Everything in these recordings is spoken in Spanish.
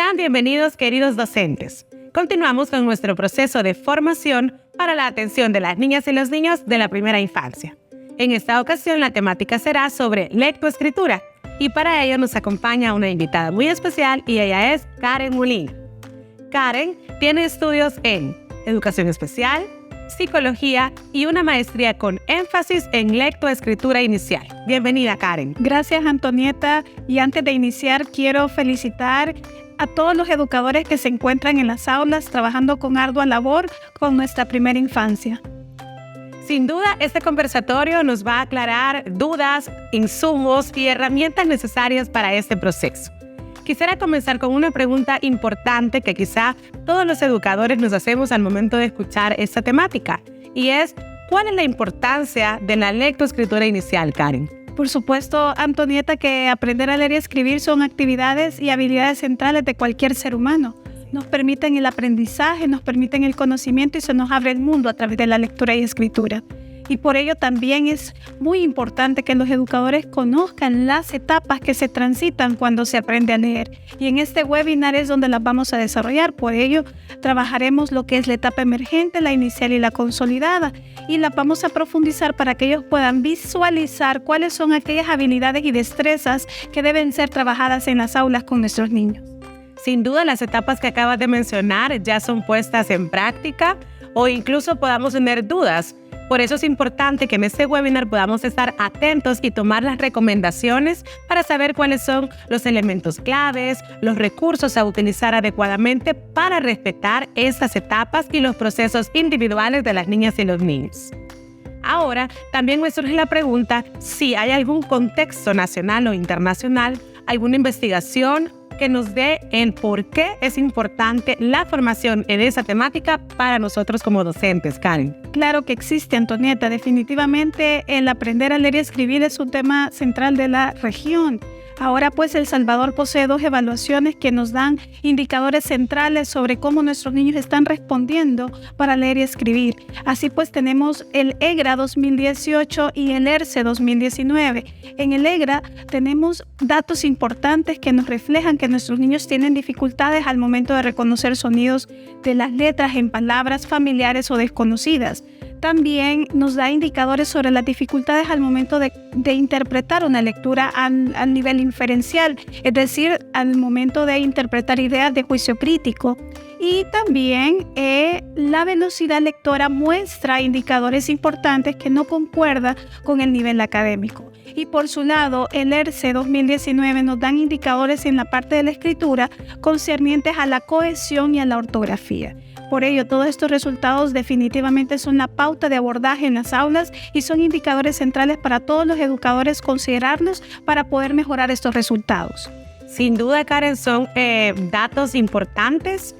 Sean bienvenidos, queridos docentes. Continuamos con nuestro proceso de formación para la atención de las niñas y los niños de la primera infancia. En esta ocasión, la temática será sobre lectoescritura y para ello nos acompaña una invitada muy especial y ella es Karen Molina. Karen tiene estudios en educación especial, psicología y una maestría con énfasis en lectoescritura inicial. Bienvenida, Karen. Gracias, Antonieta. Y antes de iniciar, quiero felicitar a todos los educadores que se encuentran en las aulas trabajando con ardua labor con nuestra primera infancia. Sin duda, este conversatorio nos va a aclarar dudas, insumos y herramientas necesarias para este proceso. Quisiera comenzar con una pregunta importante que quizá todos los educadores nos hacemos al momento de escuchar esta temática, y es, ¿cuál es la importancia de la lectoescritura inicial, Karen? Por supuesto, Antonieta, que aprender a leer y escribir son actividades y habilidades centrales de cualquier ser humano. Nos permiten el aprendizaje, nos permiten el conocimiento y se nos abre el mundo a través de la lectura y escritura. Y por ello también es muy importante que los educadores conozcan las etapas que se transitan cuando se aprende a leer. Y en este webinar es donde las vamos a desarrollar. Por ello, trabajaremos lo que es la etapa emergente, la inicial y la consolidada. Y las vamos a profundizar para que ellos puedan visualizar cuáles son aquellas habilidades y destrezas que deben ser trabajadas en las aulas con nuestros niños. Sin duda, las etapas que acabas de mencionar ya son puestas en práctica o incluso podamos tener dudas. Por eso es importante que en este webinar podamos estar atentos y tomar las recomendaciones para saber cuáles son los elementos claves, los recursos a utilizar adecuadamente para respetar estas etapas y los procesos individuales de las niñas y los niños. Ahora, también me surge la pregunta si hay algún contexto nacional o internacional, alguna investigación que nos dé el por qué es importante la formación en esa temática para nosotros como docentes, Karen. Claro que existe, Antonieta. Definitivamente el aprender a leer y escribir es un tema central de la región. Ahora pues El Salvador posee 2 evaluaciones que nos dan indicadores centrales sobre cómo nuestros niños están respondiendo para leer y escribir. Así pues tenemos el EGRA 2018 y el ERCE 2019. En el EGRA tenemos datos importantes que nos reflejan que nuestros niños tienen dificultades al momento de reconocer sonidos de las letras en palabras familiares o desconocidas. También nos da indicadores sobre las dificultades al momento de interpretar una lectura al nivel inferencial, es decir, al momento de interpretar ideas de juicio crítico. Y también la velocidad lectora muestra indicadores importantes que no concuerdan con el nivel académico. Y por su lado, el ERCE 2019 nos dan indicadores en la parte de la escritura concernientes a la cohesión y a la ortografía. Por ello, todos estos resultados definitivamente son la pauta de abordaje en las aulas y son indicadores centrales para todos los educadores considerarlos para poder mejorar estos resultados. Sin duda, Karen, son datos importantes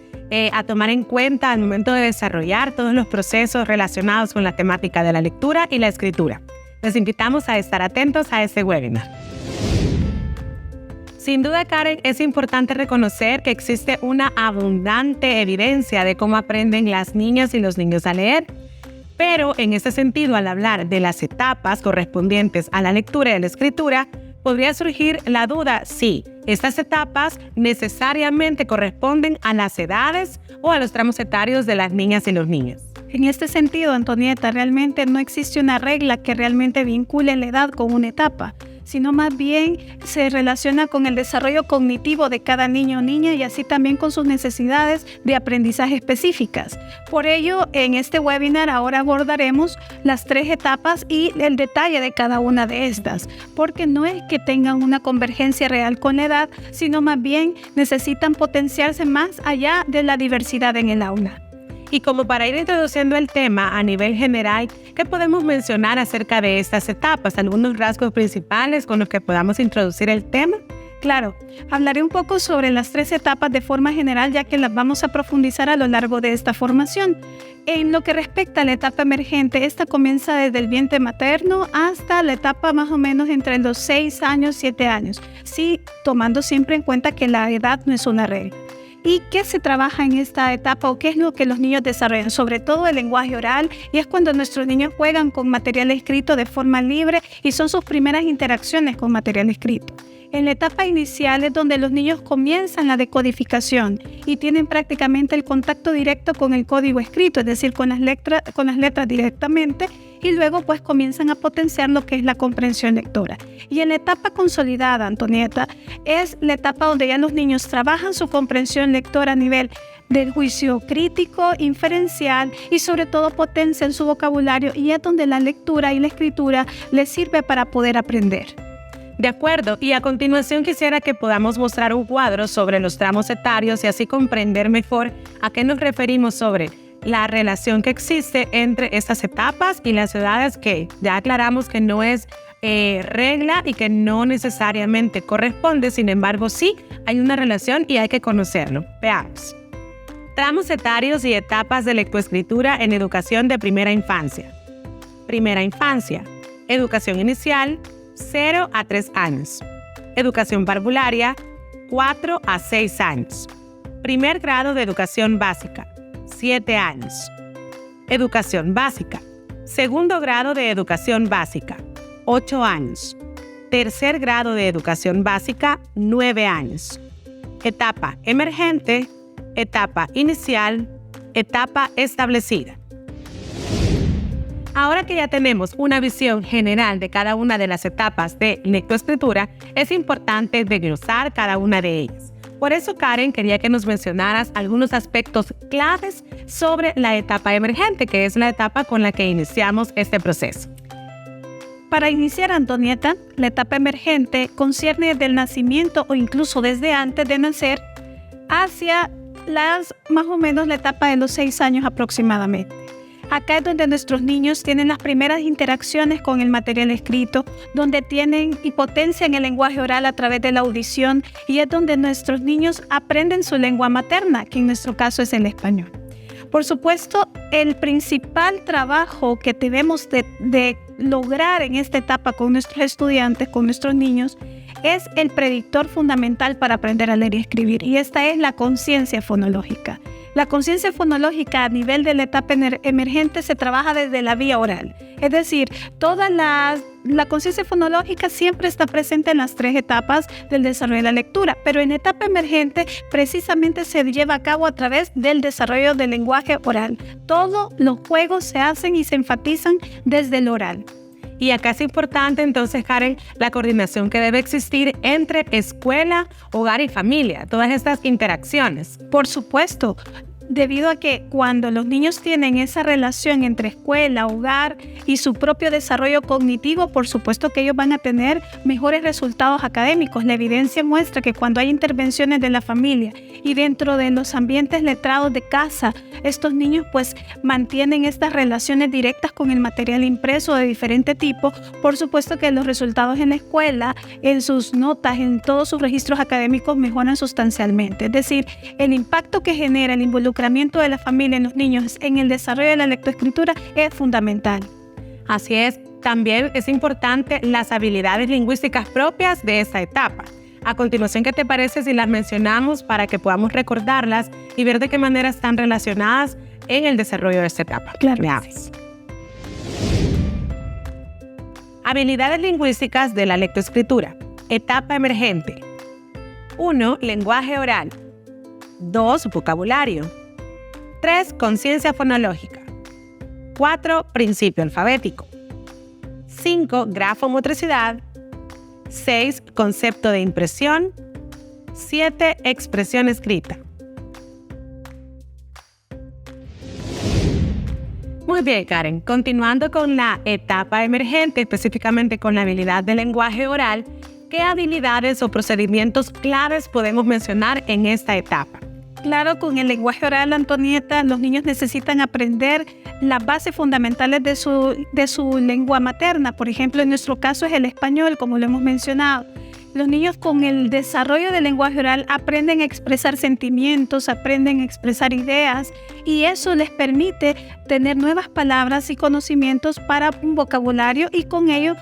a tomar en cuenta al momento de desarrollar todos los procesos relacionados con la temática de la lectura y la escritura. Les invitamos a estar atentos a este webinar. Sin duda, Karen, es importante reconocer que existe una abundante evidencia de cómo aprenden las niñas y los niños a leer. Pero en ese sentido, al hablar de las etapas correspondientes a la lectura y la escritura, podría surgir la duda si estas etapas necesariamente corresponden a las edades o a los tramos etarios de las niñas y los niños. En este sentido, Antonieta, realmente no existe una regla que realmente vincule la edad con una etapa, sino más bien se relaciona con el desarrollo cognitivo de cada niño o niña y así también con sus necesidades de aprendizaje específicas. Por ello, en este webinar ahora abordaremos las 3 etapas y el detalle de cada una de estas, porque no es que tengan una convergencia real con la edad, sino más bien necesitan potenciarse más allá de la diversidad en el aula. Y como para ir introduciendo el tema a nivel general, ¿qué podemos mencionar acerca de estas etapas? ¿Algunos rasgos principales con los que podamos introducir el tema? Claro, hablaré un poco sobre las 3 etapas de forma general, ya que las vamos a profundizar a lo largo de esta formación. En lo que respecta a la etapa emergente, esta comienza desde el vientre materno hasta la etapa más o menos entre los 6 años, 7 años. Sí, tomando siempre en cuenta que la edad no es una regla. ¿Y qué se trabaja en esta etapa o qué es lo que los niños desarrollan? Sobre todo el lenguaje oral, y es cuando nuestros niños juegan con material escrito de forma libre y son sus primeras interacciones con material escrito. En la etapa inicial es donde los niños comienzan la decodificación y tienen prácticamente el contacto directo con el código escrito, es decir, con las letras directamente, y luego pues comienzan a potenciar lo que es la comprensión lectora. Y en la etapa consolidada, Antonieta, es la etapa donde ya los niños trabajan su comprensión lectora a nivel del juicio crítico, inferencial y sobre todo potencian su vocabulario, y es donde la lectura y la escritura les sirve para poder aprender. De acuerdo, y a continuación quisiera que podamos mostrar un cuadro sobre los tramos etarios y así comprender mejor a qué nos referimos sobre la relación que existe entre estas etapas y las edades, que ya aclaramos que no es regla y que no necesariamente corresponde, sin embargo sí hay una relación y hay que conocerlo. Veamos. Tramos etarios y etapas de lectoescritura en educación de primera infancia. Primera infancia, educación inicial, 0 a 3 años. Educación parvularia, 4 a 6 años. Primer grado de educación básica, 7 años. Educación básica. Segundo grado de educación básica, 8 años. Tercer grado de educación básica, 9 años. Etapa emergente, etapa inicial, etapa establecida. Ahora que ya tenemos una visión general de cada una de las etapas de lectoescritura, es importante desglosar cada una de ellas. Por eso, Karen, quería que nos mencionaras algunos aspectos claves sobre la etapa emergente, que es la etapa con la que iniciamos este proceso. Para iniciar, Antonieta, la etapa emergente concierne desde el nacimiento o incluso desde antes de nacer hacia más o menos la etapa de los 6 años aproximadamente. Acá es donde nuestros niños tienen las primeras interacciones con el material escrito, donde tienen y potencian el lenguaje oral a través de la audición, y es donde nuestros niños aprenden su lengua materna, que en nuestro caso es el español. Por supuesto, el principal trabajo que debemos de lograr en esta etapa con nuestros estudiantes, con nuestros niños, es el predictor fundamental para aprender a leer y escribir, y esta es la conciencia fonológica. La conciencia fonológica a nivel de la etapa emergente se trabaja desde la vía oral. Es decir, toda la conciencia fonológica siempre está presente en las 3 etapas del desarrollo de la lectura, pero en etapa emergente precisamente se lleva a cabo a través del desarrollo del lenguaje oral. Todos los juegos se hacen y se enfatizan desde el oral. Y acá es importante entonces, Karen, la coordinación que debe existir entre escuela, hogar y familia, todas estas interacciones. Por supuesto, debido a que cuando los niños tienen esa relación entre escuela, hogar y su propio desarrollo cognitivo, por supuesto que ellos van a tener mejores resultados académicos. La evidencia muestra que cuando hay intervenciones de la familia y dentro de los ambientes letrados de casa, estos niños pues mantienen estas relaciones directas con el material impreso de diferente tipo. Por supuesto que los resultados en la escuela, en sus notas, en todos sus registros académicos mejoran sustancialmente. Es decir, el impacto que genera el involucramiento de la familia en los niños en el desarrollo de la lectoescritura es fundamental. Así es, también es importante las habilidades lingüísticas propias de esta etapa. A continuación, ¿qué te parece si las mencionamos para que podamos recordarlas y ver de qué manera están relacionadas en el desarrollo de esta etapa? Claro. Veamos. Habilidades lingüísticas de la lectoescritura. Etapa emergente. 1. Lenguaje oral. 2. Vocabulario. 3. Conciencia fonológica. 4. Principio alfabético. 5. Grafomotricidad. 6. Concepto de impresión. 7. Expresión escrita. Muy bien, Karen. Continuando con la etapa emergente, específicamente con la habilidad de lenguaje oral, ¿qué habilidades o procedimientos claves podemos mencionar en esta etapa? Claro, con el lenguaje oral, Antonieta, los niños necesitan aprender las bases fundamentales de su lengua materna. Por ejemplo, en nuestro caso es el español, como lo hemos mencionado. Los niños con el desarrollo del lenguaje oral aprenden a expresar sentimientos, aprenden a expresar ideas, y eso les permite tener nuevas palabras y conocimientos para un vocabulario, y con ello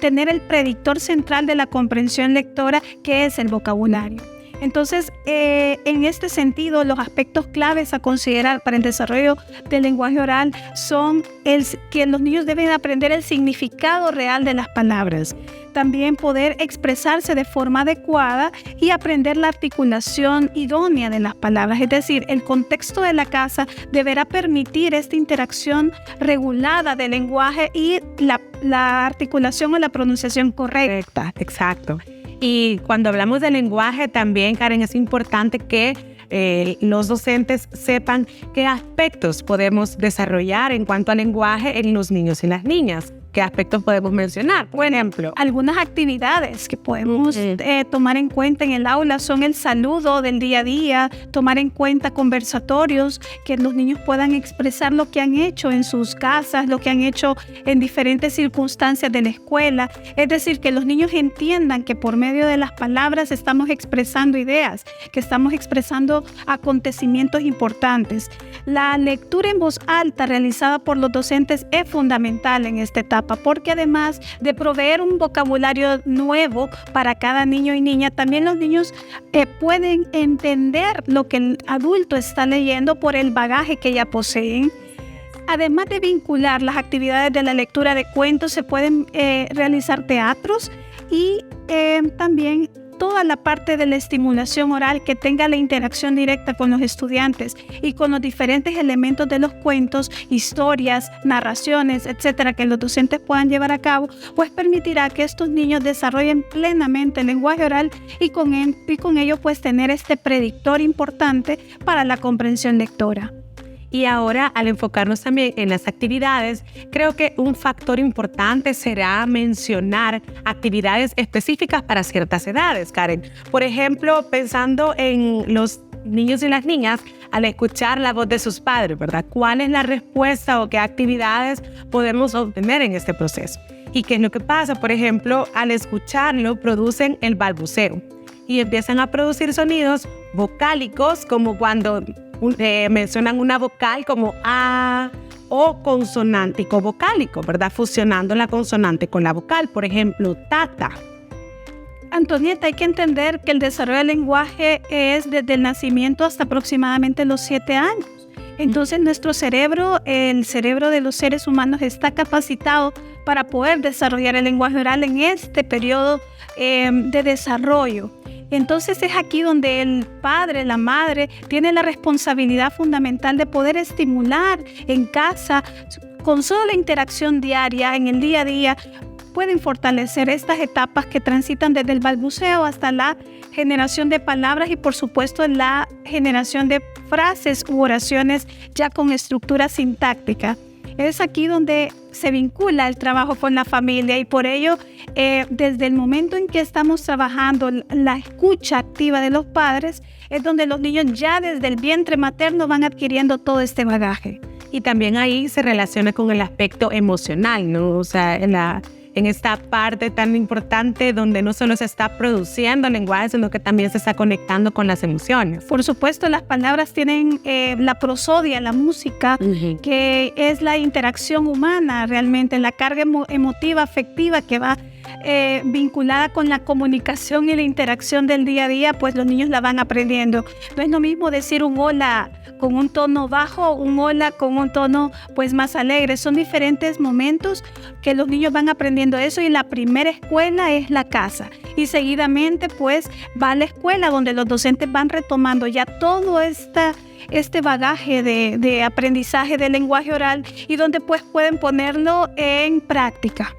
tener el predictor central de la comprensión lectora, que es el vocabulario. Entonces, en este sentido, los aspectos claves a considerar para el desarrollo del lenguaje oral son que los niños deben aprender el significado real de las palabras. también poder expresarse de forma adecuada y aprender la articulación idónea de las palabras. Es decir, el contexto de la casa deberá permitir esta interacción regulada del lenguaje y la articulación o la pronunciación correcta. Exacto. Y cuando hablamos de lenguaje también, Karen, es importante que los docentes sepan qué aspectos podemos desarrollar en cuanto al lenguaje en los niños y las niñas. ¿Qué aspectos podemos mencionar? Por ejemplo, algunas actividades que podemos tomar en cuenta en el aula son el saludo del día a día, tomar en cuenta conversatorios, que los niños puedan expresar lo que han hecho en sus casas, lo que han hecho en diferentes circunstancias de la escuela. Es decir, que los niños entiendan que por medio de las palabras estamos expresando ideas, que estamos expresando acontecimientos importantes. La lectura en voz alta realizada por los docentes es fundamental en esta etapa, porque además de proveer un vocabulario nuevo para cada niño y niña, también los niños pueden entender lo que el adulto está leyendo por el bagaje que ya poseen. Además de vincular las actividades de la lectura de cuentos, se pueden realizar teatros y también toda la parte de la estimulación oral que tenga la interacción directa con los estudiantes y con los diferentes elementos de los cuentos, historias, narraciones, etcétera, que los docentes puedan llevar a cabo, pues permitirá que estos niños desarrollen plenamente el lenguaje oral y con ello pues tener este predictor importante para la comprensión lectora. Y ahora, al enfocarnos también en las actividades, creo que un factor importante será mencionar actividades específicas para ciertas edades, Karen. Por ejemplo, pensando en los niños y las niñas al escuchar la voz de sus padres, ¿verdad? ¿Cuál es la respuesta o qué actividades podemos obtener en este proceso? ¿Y qué es lo que pasa? Por ejemplo, al escucharlo, producen el balbuceo y empiezan a producir sonidos vocálicos, como cuando mencionan una vocal como A, o consonántico vocálico, ¿verdad? Fusionando la consonante con la vocal, por ejemplo, tata. Antonieta, hay que entender que el desarrollo del lenguaje es desde el nacimiento hasta aproximadamente los 7 años. Entonces nuestro cerebro, el cerebro de los seres humanos está capacitado para poder desarrollar el lenguaje oral en este periodo de desarrollo. Entonces es aquí donde el padre, la madre, tiene la responsabilidad fundamental de poder estimular en casa, con solo la interacción diaria, en el día a día, pueden fortalecer estas etapas que transitan desde el balbuceo hasta la generación de palabras y por supuesto la generación de frases u oraciones ya con estructura sintáctica. Es aquí donde se vincula el trabajo con la familia y por ello, desde el momento en que estamos trabajando la escucha activa de los padres, es donde los niños ya desde el vientre materno van adquiriendo todo este bagaje. Y también ahí se relaciona con el aspecto emocional, ¿no? O sea, en esta parte tan importante donde no solo se está produciendo lenguaje, sino que también se está conectando con las emociones. Por supuesto, las palabras tienen la prosodia, la música, que es la interacción humana realmente, la carga emotiva, afectiva que va vinculada con la comunicación y la interacción del día a día, pues los niños la van aprendiendo. No es lo mismo decir un hola con un tono bajo, un hola con un tono pues más alegre. Son diferentes momentos que los niños van aprendiendo eso y la primera escuela es la casa y seguidamente pues va a la escuela donde los docentes van retomando ya todo este bagaje de aprendizaje del lenguaje oral y donde pues pueden ponerlo en práctica.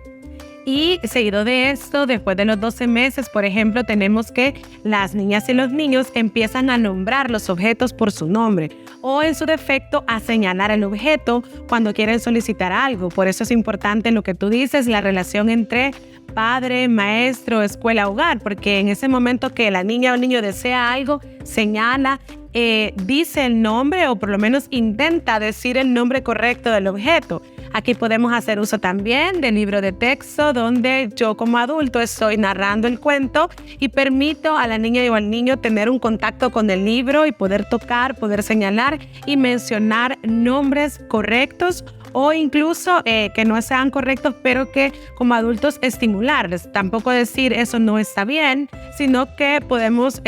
Y seguido de esto, después de los 12 meses, por ejemplo, tenemos que las niñas y los niños empiezan a nombrar los objetos por su nombre o en su defecto a señalar el objeto cuando quieren solicitar algo. Por eso es importante lo que tú dices, la relación entre padre, maestro, escuela, hogar, porque en ese momento que la niña o el niño desea algo, señala, dice el nombre o por lo menos intenta decir el nombre correcto del objeto. Aquí podemos hacer uso también del libro de texto donde yo como adulto estoy narrando el cuento y permito a la niña o al niño tener un contacto con el libro y poder tocar, poder señalar y mencionar nombres correctos o incluso que no sean correctos, pero que como adultos estimularles. Tampoco decir eso no está bien, sino que podemos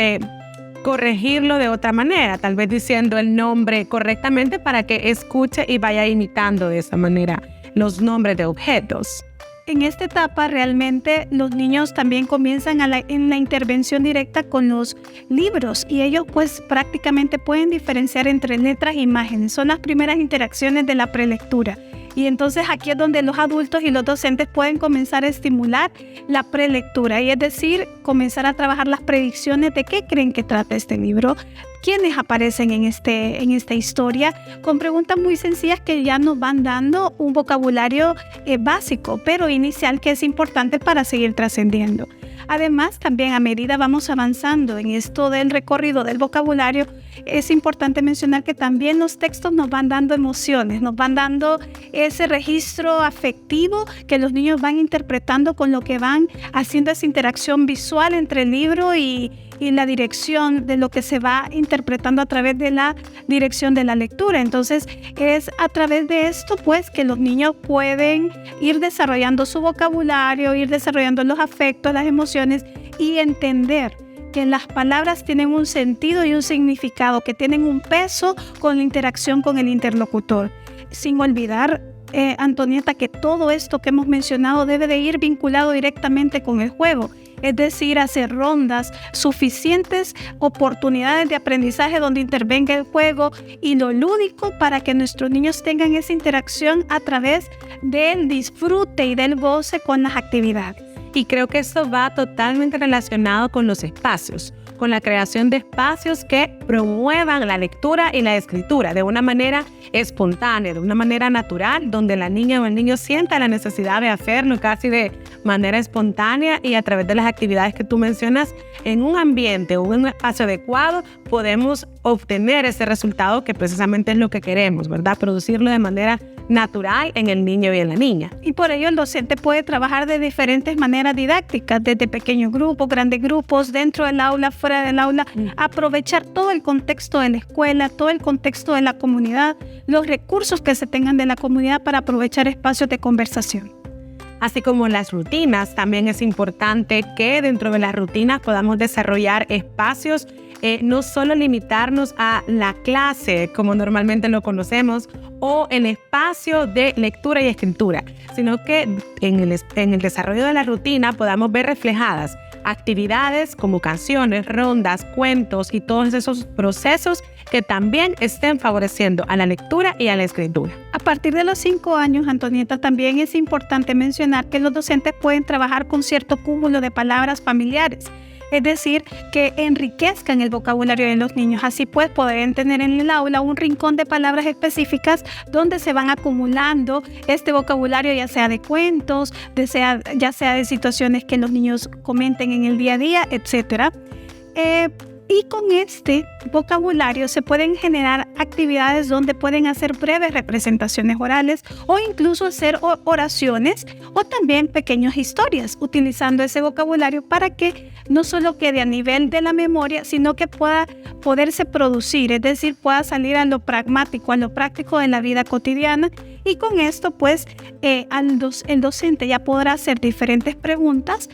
corregirlo de otra manera, tal vez diciendo el nombre correctamente para que escuche y vaya imitando de esa manera los nombres de objetos. en esta etapa realmente los niños también comienzan en la intervención directa con los libros y ellos pues prácticamente pueden diferenciar entre letras e imágenes. Son las primeras interacciones de la prelectura. Y entonces aquí es donde los adultos y los docentes pueden comenzar a estimular la prelectura, y es decir, comenzar a trabajar las predicciones de qué creen que trata este libro, quiénes aparecen en esta historia, con preguntas muy sencillas que ya nos van dando un vocabulario básico, pero inicial, que es importante para seguir trascendiendo. Además, también a medida vamos avanzando en esto del recorrido del vocabulario, es importante mencionar que también los textos nos van dando emociones, nos van dando ese registro afectivo que los niños van interpretando con lo que van haciendo esa interacción visual entre el libro y la dirección de lo que se va interpretando a través de la dirección de la lectura. Entonces, es a través de esto pues que los niños pueden ir desarrollando su vocabulario, ir desarrollando los afectos, las emociones y entender que las palabras tienen un sentido y un significado, que tienen un peso con la interacción con el interlocutor. Sin olvidar, Antonieta, que todo esto que hemos mencionado debe de ir vinculado directamente con el juego. Es decir, hacer rondas, suficientes oportunidades de aprendizaje donde intervenga el juego y lo lúdico para que nuestros niños tengan esa interacción a través del disfrute y del goce con las actividades. Y creo que esto va totalmente relacionado con los espacios, con la creación de espacios que promuevan la lectura y la escritura de una manera espontánea, de una manera natural, donde la niña o el niño sienta la necesidad de hacerlo casi de manera espontánea, y a través de las actividades que tú mencionas, en un ambiente o un espacio adecuado, podemos obtener ese resultado que precisamente es lo que queremos, ¿verdad? Producirlo de manera natural en el niño y en la niña. Y por ello el docente puede trabajar de diferentes maneras didácticas, desde pequeños grupos, grandes grupos, dentro del aula, fuera del aula, aprovechar todo el contexto de la escuela, todo el contexto de la comunidad, los recursos que se tengan de la comunidad para aprovechar espacios de conversación. Así como las rutinas, también es importante que dentro de las rutinas podamos desarrollar espacios, no solo limitarnos a la clase como normalmente lo conocemos o el espacio de lectura y escritura, sino que en el desarrollo de la rutina podamos ver reflejadas actividades como canciones, rondas, cuentos y todos esos procesos que también estén favoreciendo a la lectura y a la escritura. A partir de los 5 años, Antonieta, también es importante mencionar que los docentes pueden trabajar con cierto cúmulo de palabras familiares, es decir, que enriquezcan el vocabulario de los niños. Así pues, podrán tener en el aula un rincón de palabras específicas donde se van acumulando este vocabulario, ya sea de cuentos, ya sea de situaciones que los niños comenten en el día a día, etc. Y con este vocabulario se pueden generar actividades donde pueden hacer breves representaciones orales o incluso hacer oraciones o también pequeñas historias utilizando ese vocabulario para que no solo quede a nivel de la memoria, sino que pueda poderse producir, es decir, pueda salir a lo pragmático, a lo práctico de la vida cotidiana. Y con esto pues el docente ya podrá hacer diferentes preguntas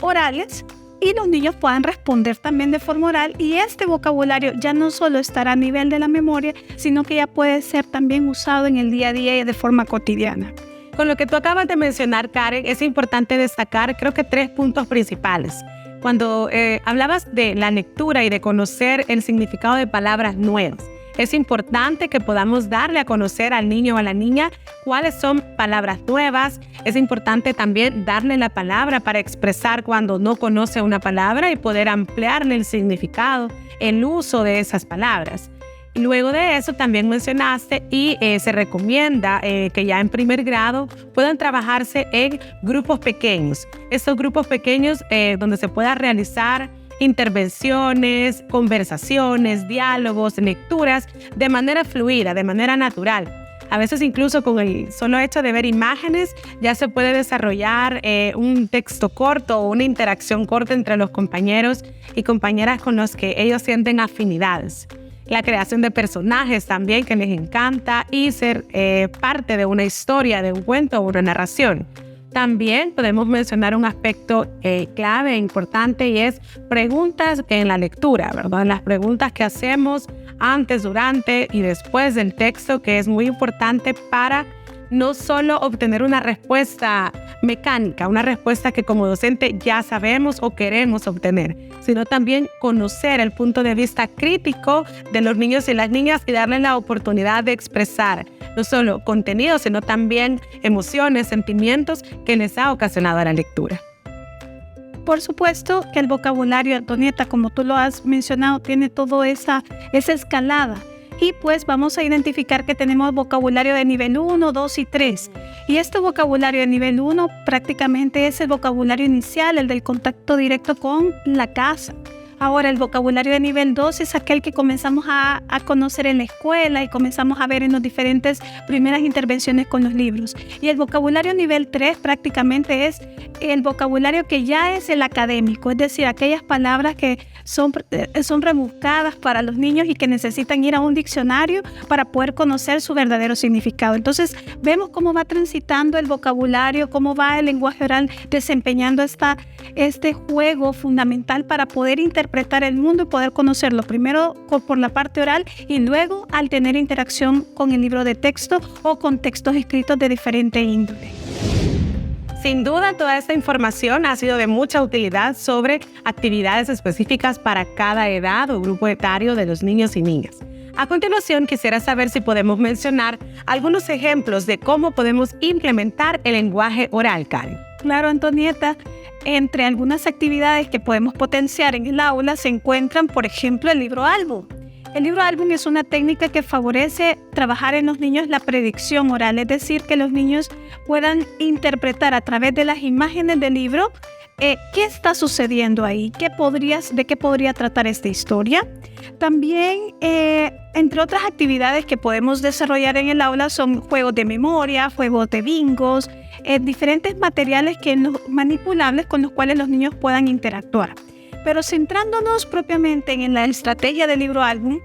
orales y los niños puedan responder también de forma oral, y este vocabulario ya no solo estará a nivel de la memoria, sino que ya puede ser también usado en el día a día y de forma cotidiana. Con lo que tú acabas de mencionar, Karen, es importante destacar, creo que 3 puntos principales. Cuando hablabas de la lectura y de conocer el significado de palabras nuevas, es importante que podamos darle a conocer al niño o a la niña cuáles son palabras nuevas. Es importante también darle la palabra para expresar cuando no conoce una palabra y poder ampliarle el significado, el uso de esas palabras. Y luego de eso también mencionaste y se recomienda que ya en primer grado puedan trabajarse en grupos pequeños. Estos grupos pequeños donde se pueda realizar intervenciones, conversaciones, diálogos, lecturas de manera fluida, de manera natural. A veces incluso con el solo hecho de ver imágenes ya se puede desarrollar un texto corto o una interacción corta entre los compañeros y compañeras con los que ellos sienten afinidades. La creación de personajes también que les encanta y ser parte de una historia, de un cuento o una narración. También podemos mencionar un aspecto clave e importante, y es preguntas en la lectura, ¿verdad? Las preguntas que hacemos antes, durante y después del texto, que es muy importante para no solo obtener una respuesta mecánica, una respuesta que como docente ya sabemos o queremos obtener, sino también conocer el punto de vista crítico de los niños y las niñas y darles la oportunidad de expresar no solo contenido, sino también emociones, sentimientos que les ha ocasionado la lectura. Por supuesto que el vocabulario, Antonieta, como tú lo has mencionado, tiene toda esa escalada. Y pues vamos a identificar que tenemos vocabulario de nivel 1, 2 y 3. Y este vocabulario de nivel 1 prácticamente es el vocabulario inicial, el del contacto directo con la casa. Ahora, el vocabulario de nivel 2 es aquel que comenzamos a conocer en la escuela y comenzamos a ver en las diferentes primeras intervenciones con los libros. Y el vocabulario nivel 3 prácticamente es el vocabulario que ya es el académico, es decir, aquellas palabras que son rebuscadas para los niños y que necesitan ir a un diccionario para poder conocer su verdadero significado. Entonces, vemos cómo va transitando el vocabulario, cómo va el lenguaje oral desempeñando este juego fundamental para poder interpretar el mundo y poder conocerlo primero por la parte oral y luego al tener interacción con el libro de texto o con textos escritos de diferente índole. Sin duda, toda esta información ha sido de mucha utilidad sobre actividades específicas para cada edad o grupo etario de los niños y niñas. A continuación, quisiera saber si podemos mencionar algunos ejemplos de cómo podemos implementar el lenguaje oral, Karen. Claro, Antonieta. Entre algunas actividades que podemos potenciar en el aula se encuentran, por ejemplo, el libro álbum. El libro álbum es una técnica que favorece trabajar en los niños la predicción oral, es decir, que los niños puedan interpretar a través de las imágenes del libro qué está sucediendo ahí, de qué podría tratar esta historia. También, entre otras actividades que podemos desarrollar en el aula son juegos de memoria, juegos de bingos, diferentes materiales manipulables con los cuales los niños puedan interactuar. Pero centrándonos propiamente en la estrategia del libro álbum,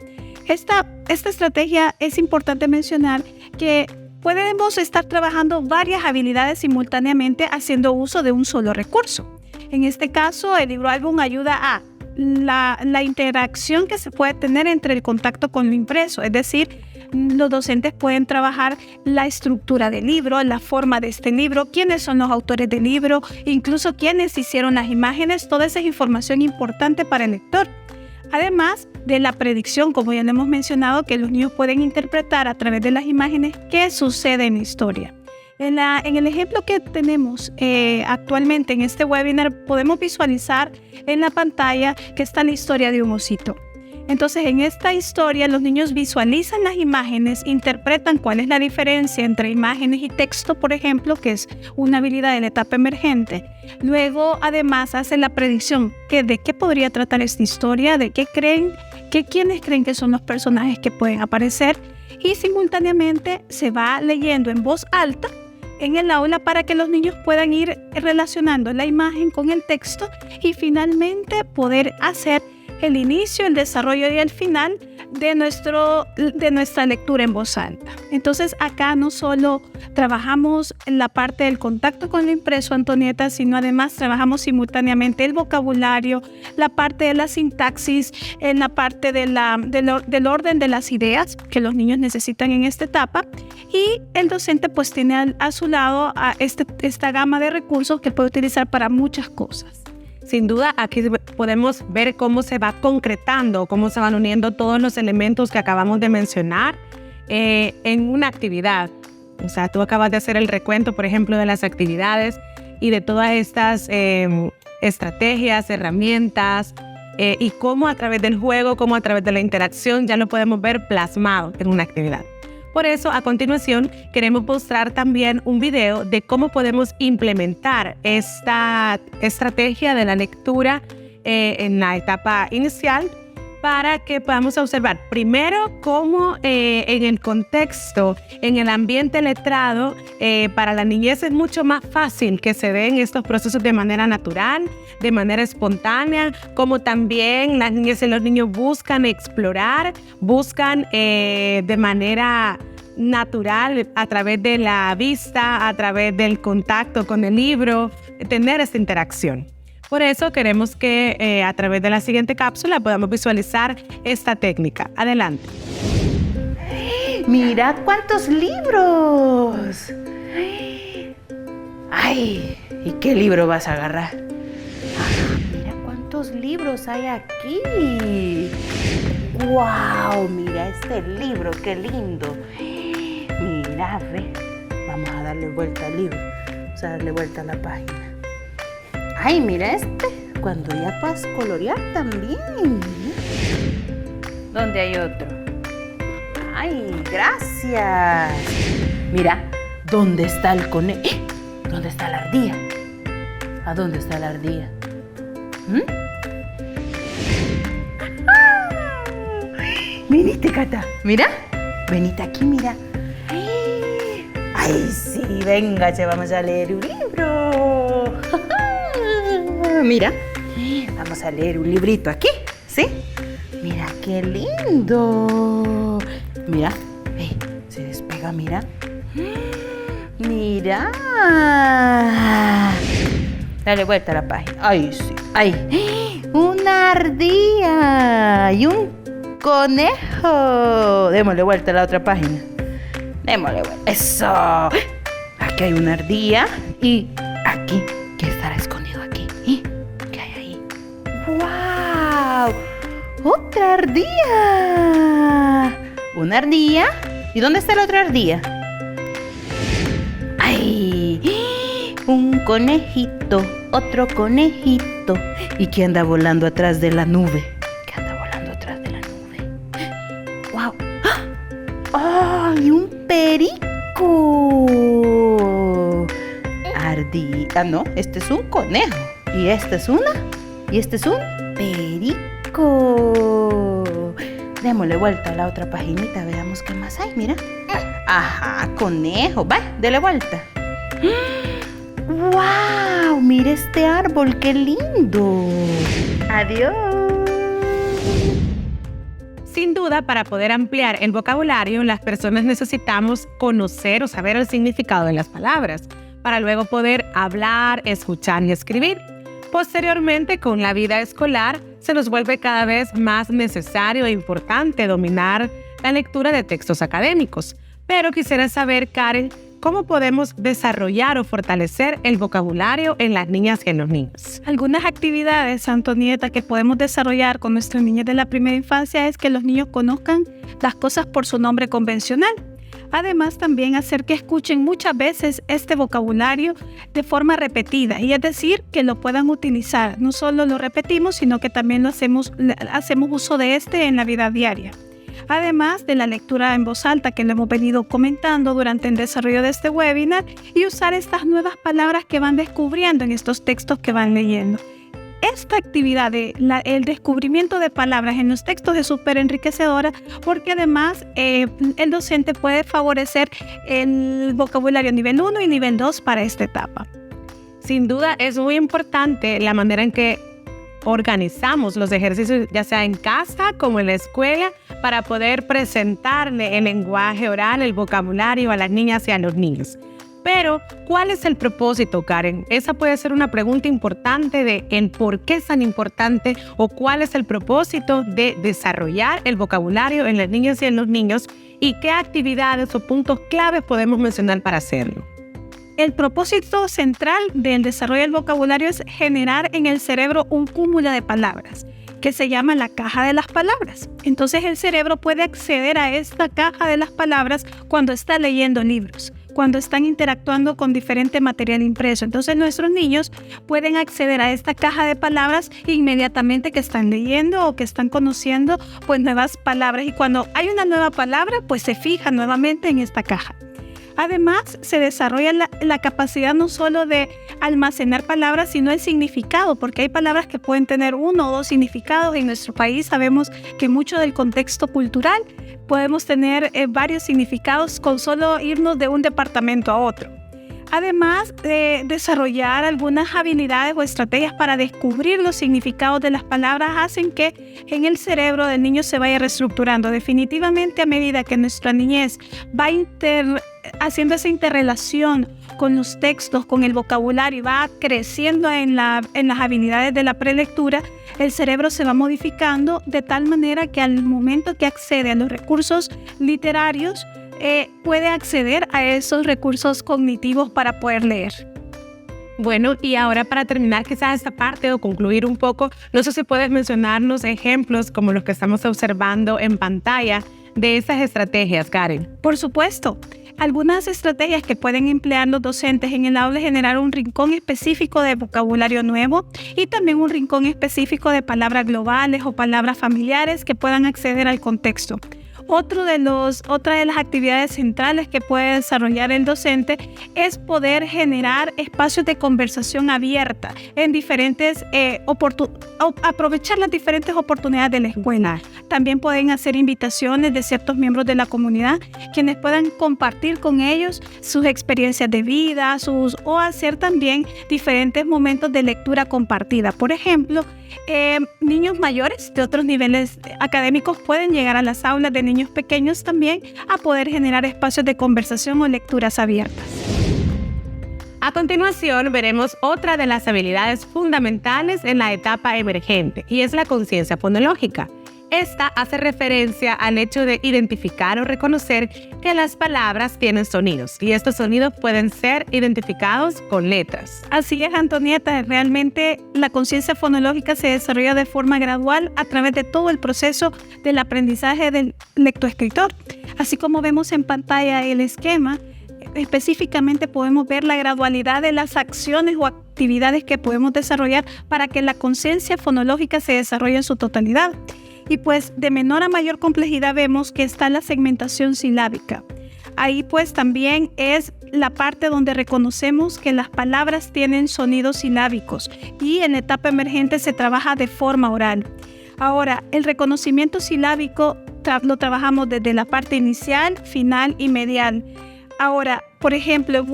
esta estrategia es importante mencionar que podemos estar trabajando varias habilidades simultáneamente haciendo uso de un solo recurso. En este caso, el libro álbum ayuda a la interacción que se puede tener entre el contacto con lo impreso, es decir, los docentes pueden trabajar la estructura del libro, la forma de este libro, quiénes son los autores del libro, incluso quiénes hicieron las imágenes, toda esa es información importante para el lector. Además de la predicción, como ya lo hemos mencionado, que los niños pueden interpretar a través de las imágenes qué sucede en la historia. En el ejemplo que tenemos actualmente en este webinar, podemos visualizar en la pantalla que está la historia de un osito. Entonces, en esta historia, los niños visualizan las imágenes, interpretan cuál es la diferencia entre imágenes y texto, por ejemplo, que es una habilidad de la etapa emergente. Luego, además, hacen la predicción de qué podría tratar esta historia, de quiénes creen que son los personajes que pueden aparecer, y simultáneamente se va leyendo en voz alta en el aula para que los niños puedan ir relacionando la imagen con el texto y finalmente poder hacer el inicio, el desarrollo y el final de nuestra lectura en voz alta. Entonces acá no solo trabajamos en la parte del contacto con lo impreso, Antonieta, sino además trabajamos simultáneamente el vocabulario, la parte de la sintaxis, en la parte del orden de las ideas que los niños necesitan en esta etapa, y el docente pues tiene a su lado esta gama de recursos que puede utilizar para muchas cosas. Sin duda, aquí podemos ver cómo se va concretando, cómo se van uniendo todos los elementos que acabamos de mencionar en una actividad. O sea, tú acabas de hacer el recuento, por ejemplo, de las actividades y de todas estas estrategias, herramientas, y cómo a través del juego, cómo a través de la interacción ya lo podemos ver plasmado en una actividad. Por eso, a continuación, queremos mostrar también un video de cómo podemos implementar esta estrategia de la lectura en la etapa inicial para que podamos observar primero cómo en el contexto, en el ambiente letrado, para la niñez es mucho más fácil que se den estos procesos de manera natural, de manera espontánea, como también las niñas y los niños buscan explorar, buscan de manera natural a través de la vista, a través del contacto con el libro, tener esta interacción. Por eso queremos que a través de la siguiente cápsula podamos visualizar esta técnica. Adelante. Mira cuántos libros. Ay, ¿y qué libro vas a agarrar? Mira cuántos libros hay aquí. ¡Wow! Mira este libro, qué lindo. Mira, ve. Vamos a darle vuelta al libro. Vamos a darle vuelta a la página. Ay, mira este. Cuando ya puedas colorear también. ¿Dónde hay otro? Ay, gracias. Mira, ¿dónde está el conejo? ¿Dónde está la ardilla? ¿A dónde está la ardilla? Venite, Cata. Mira. Venite aquí, mira. Ay, sí, venga, ya vamos a leer un libro. Mira, vamos a leer un librito aquí, ¿sí? Mira qué lindo. Mira, se despega, mira. Mira. Dale vuelta a la página. Ay, sí. Ay, una ardilla y un conejo. Démosle vuelta a la otra página. Démosle vuelta. Eso. Aquí hay una ardilla y aquí. ¿Qué estará escondido aquí? ¿Qué hay ahí? ¡Wow! ¡Otra ardilla! Una ardilla. ¿Y dónde está la otra ardilla? ¡Ay! Un conejito. Otro conejito. ¿Y qué anda volando atrás de la nube? ¿Qué anda volando atrás de la nube? ¡Wow! ¡Ay! ¡Un perico! Ardilla. No, este es un conejo. Y esta es una. Y este es un perico. Démosle vuelta a la otra paginita. Veamos qué más hay. Mira. Ajá, conejo. Va, dele vuelta. ¡Wow! Mira este árbol, qué lindo. Adiós. Sin duda, para poder ampliar el vocabulario, las personas necesitamos conocer o saber el significado de las palabras, para luego poder hablar, escuchar y escribir. Posteriormente, con la vida escolar, se nos vuelve cada vez más necesario e importante dominar la lectura de textos académicos. Pero quisiera saber, Karen, ¿cómo podemos desarrollar o fortalecer el vocabulario en las niñas y en los niños? Algunas actividades, Antonieta, que podemos desarrollar con nuestras niñas de la primera infancia es que los niños conozcan las cosas por su nombre convencional. Además, también hacer que escuchen muchas veces este vocabulario de forma repetida, y es decir, que lo puedan utilizar. No solo lo repetimos, sino que también hacemos uso de este en la vida diaria. Además de la lectura en voz alta que lo hemos venido comentando durante el desarrollo de este webinar, y usar estas nuevas palabras que van descubriendo en estos textos que van leyendo. Esta actividad el descubrimiento de palabras en los textos es súper enriquecedora, porque además el docente puede favorecer el vocabulario nivel 1 y nivel 2 para esta etapa. Sin duda es muy importante la manera en que organizamos los ejercicios, ya sea en casa como en la escuela, para poder presentarle el lenguaje oral, el vocabulario a las niñas y a los niños. Pero, ¿cuál es el propósito, Karen? Esa puede ser una pregunta importante de el por qué es tan importante, o cuál es el propósito de desarrollar el vocabulario en las niñas y en los niños, y qué actividades o puntos claves podemos mencionar para hacerlo. El propósito central del desarrollo del vocabulario es generar en el cerebro un cúmulo de palabras, que se llama la caja de las palabras. Entonces el cerebro puede acceder a esta caja de las palabras cuando está leyendo libros, cuando están interactuando con diferente material impreso. Entonces nuestros niños pueden acceder a esta caja de palabras inmediatamente que están leyendo o que están conociendo pues nuevas palabras, y cuando hay una nueva palabra pues se fija nuevamente en esta caja. Además, se desarrolla la capacidad no solo de almacenar palabras, sino el significado, porque hay palabras que pueden tener uno o dos significados. En nuestro país sabemos que mucho del contexto cultural podemos tener varios significados con solo irnos de un departamento a otro. Además de desarrollar algunas habilidades o estrategias para descubrir los significados de las palabras, hacen que en el cerebro del niño se vaya reestructurando. Definitivamente, a medida que nuestra niñez va haciendo esa interrelación con los textos, con el vocabulario, y va creciendo en las habilidades de la prelectura, el cerebro se va modificando de tal manera que al momento que accede a los recursos literarios, puede acceder a esos recursos cognitivos para poder leer. Bueno, y ahora para terminar quizás esta parte o concluir un poco, no sé si puedes mencionarnos ejemplos como los que estamos observando en pantalla de esas estrategias, Karen. Por supuesto. Algunas estrategias que pueden emplear los docentes en el aula es generar un rincón específico de vocabulario nuevo y también un rincón específico de palabras globales o palabras familiares que puedan acceder al contexto. Otra de las actividades centrales que puede desarrollar el docente es poder generar espacios de conversación abierta en diferentes aprovechar las diferentes oportunidades de la escuela. También pueden hacer invitaciones de ciertos miembros de la comunidad quienes puedan compartir con ellos sus experiencias de vida, o hacer también diferentes momentos de lectura compartida. Por ejemplo, niños mayores de otros niveles académicos pueden llegar a las aulas de niños pequeños también a poder generar espacios de conversación o lecturas abiertas. A continuación veremos otra de las habilidades fundamentales en la etapa emergente y es la conciencia fonológica. Esta hace referencia al hecho de identificar o reconocer que las palabras tienen sonidos y estos sonidos pueden ser identificados con letras. Así es, Antonieta. Realmente la conciencia fonológica se desarrolla de forma gradual a través de todo el proceso del aprendizaje del lectoescritor. Así como vemos en pantalla el esquema, específicamente podemos ver la gradualidad de las acciones o actividades que podemos desarrollar para que la conciencia fonológica se desarrolle en su totalidad. Y pues de menor a mayor complejidad vemos que está la segmentación silábica. Ahí pues también es la parte donde reconocemos que las palabras tienen sonidos silábicos y en la etapa emergente se trabaja de forma oral. Ahora, el reconocimiento silábico lo trabajamos desde la parte inicial, final y medial. Ahora, por ejemplo,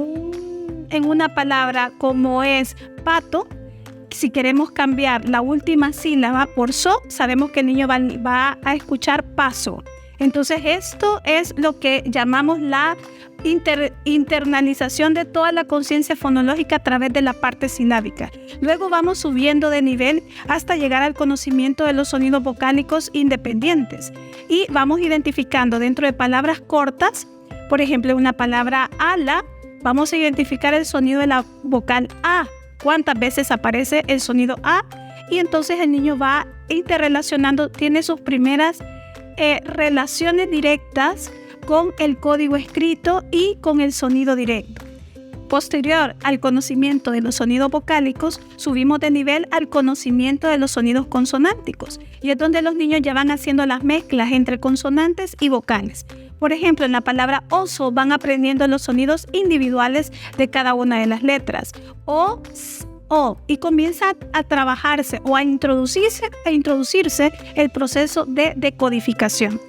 en una palabra como es pato, si queremos cambiar la última sílaba por so, sabemos que el niño va a escuchar paso. Entonces esto es lo que llamamos la internalización de toda la conciencia fonológica a través de la parte silábica. Luego vamos subiendo de nivel hasta llegar al conocimiento de los sonidos vocálicos independientes y vamos identificando dentro de palabras cortas, por ejemplo, una palabra ala, vamos a identificar el sonido de la vocal A. Cuántas veces aparece el sonido A y entonces el niño va interrelacionando, tiene sus primeras relaciones directas con el código escrito y con el sonido directo. Posterior al conocimiento de los sonidos vocálicos, subimos de nivel al conocimiento de los sonidos consonánticos y es donde los niños ya van haciendo las mezclas entre consonantes y vocales. Por ejemplo, en la palabra oso van aprendiendo los sonidos individuales de cada una de las letras. O, y comienza a trabajarse o a introducirse el proceso de decodificación.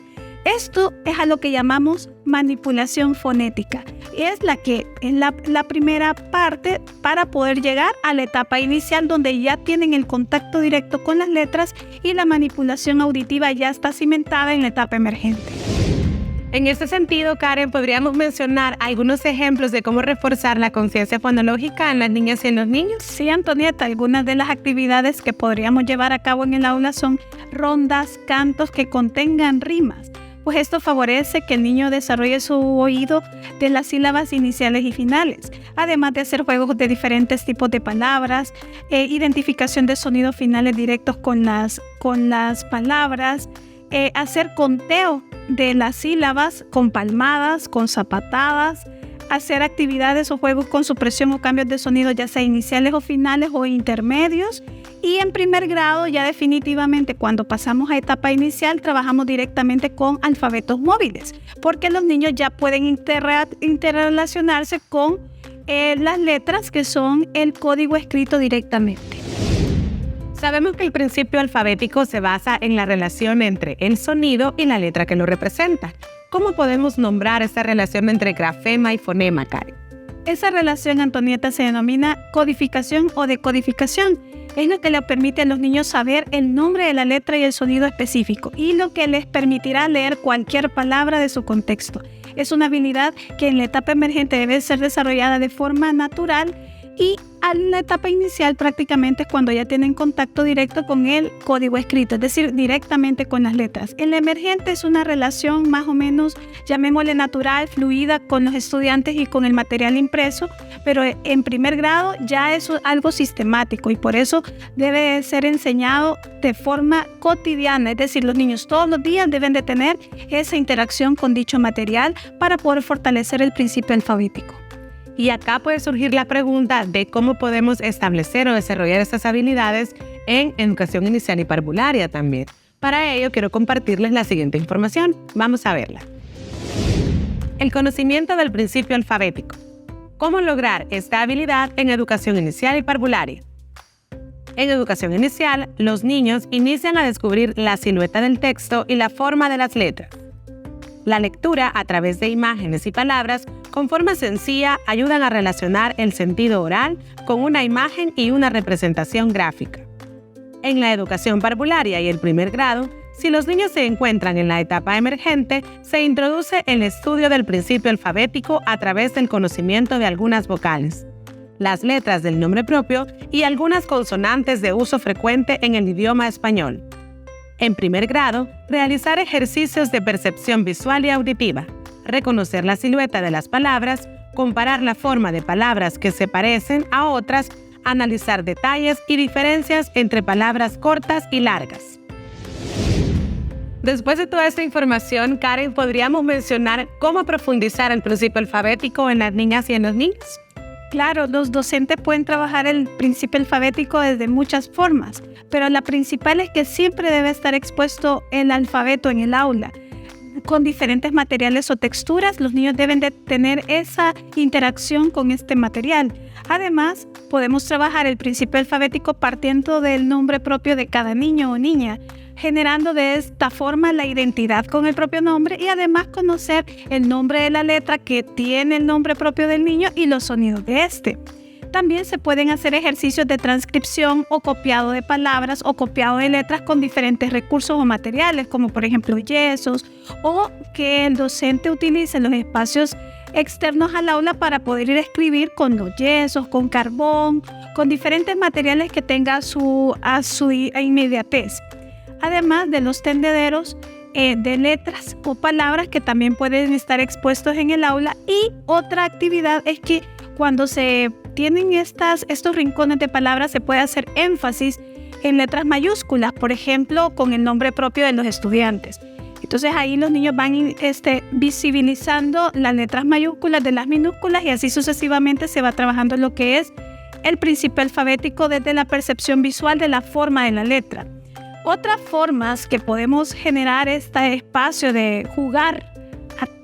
Esto es a lo que llamamos manipulación fonética. Es la primera parte para poder llegar a la etapa inicial donde ya tienen el contacto directo con las letras y la manipulación auditiva ya está cimentada en la etapa emergente. En este sentido, Karen, ¿podríamos mencionar algunos ejemplos de cómo reforzar la conciencia fonológica en las niñas y en los niños? Sí, Antonieta, algunas de las actividades que podríamos llevar a cabo en el aula son rondas, cantos que contengan rimas. Pues esto favorece que el niño desarrolle su oído de las sílabas iniciales y finales, además de hacer juegos de diferentes tipos de palabras, identificación de sonidos finales directos con las palabras, hacer conteo de las sílabas con palmadas, con zapatadas, hacer actividades o juegos con supresión o cambios de sonido, ya sea iniciales o finales o intermedios. Y en primer grado, ya definitivamente cuando pasamos a etapa inicial, trabajamos directamente con alfabetos móviles, porque los niños ya pueden interrelacionarse con las letras que son el código escrito directamente. Sabemos que el principio alfabético se basa en la relación entre el sonido y la letra que lo representa. ¿Cómo podemos nombrar esta relación entre grafema y fonema, Karen? Esa relación, Antonieta, se denomina codificación o decodificación. Es lo que le permite a los niños saber el nombre de la letra y el sonido específico y lo que les permitirá leer cualquier palabra de su contexto. Es una habilidad que en la etapa emergente debe ser desarrollada de forma natural y A la etapa inicial prácticamente es cuando ya tienen contacto directo con el código escrito, es decir, directamente con las letras. En la emergente es una relación más o menos, llamémosle natural, fluida con los estudiantes y con el material impreso, pero en primer grado ya es algo sistemático y por eso debe ser enseñado de forma cotidiana, es decir, los niños todos los días deben de tener esa interacción con dicho material para poder fortalecer el principio alfabético. Y acá puede surgir la pregunta de cómo podemos establecer o desarrollar estas habilidades en educación inicial y parvularia también. Para ello quiero compartirles la siguiente información. Vamos a verla. El conocimiento del principio alfabético. ¿Cómo lograr esta habilidad en educación inicial y parvularia? En educación inicial, los niños inician a descubrir la silueta del texto y la forma de las letras. La lectura a través de imágenes y palabras con forma sencilla ayudan a relacionar el sentido oral con una imagen y una representación gráfica. En la educación parvularia y el primer grado, si los niños se encuentran en la etapa emergente, se introduce el estudio del principio alfabético a través del conocimiento de algunas vocales, las letras del nombre propio y algunas consonantes de uso frecuente en el idioma español. En primer grado, realizar ejercicios de percepción visual y auditiva, reconocer la silueta de las palabras, comparar la forma de palabras que se parecen a otras, analizar detalles y diferencias entre palabras cortas y largas. Después de toda esta información, Karen, ¿podríamos mencionar cómo profundizar el principio alfabético en las niñas y en los niños? Claro, los docentes pueden trabajar el principio alfabético desde muchas formas, pero la principal es que siempre debe estar expuesto el alfabeto en el aula. Con diferentes materiales o texturas, los niños deben de tener esa interacción con este material. Además, podemos trabajar el principio alfabético partiendo del nombre propio de cada niño o niña, generando de esta forma la identidad con el propio nombre y además conocer el nombre de la letra que tiene el nombre propio del niño y los sonidos de este. También se pueden hacer ejercicios de transcripción o copiado de palabras o copiado de letras con diferentes recursos o materiales, como por ejemplo yesos, o que el docente utilice los espacios externos al aula para poder ir a escribir con los yesos, con carbón, con diferentes materiales que tenga a su inmediatez. Además de los tendederos de letras o palabras que también pueden estar expuestos en el aula. Y otra actividad es que cuando se tienen estos rincones de palabras se puede hacer énfasis en letras mayúsculas, por ejemplo, con el nombre propio de los estudiantes. Entonces ahí los niños van visibilizando las letras mayúsculas de las minúsculas y así sucesivamente se va trabajando lo que es el principio alfabético desde la percepción visual de la forma de la letra. Otras formas que podemos generar este espacio de jugar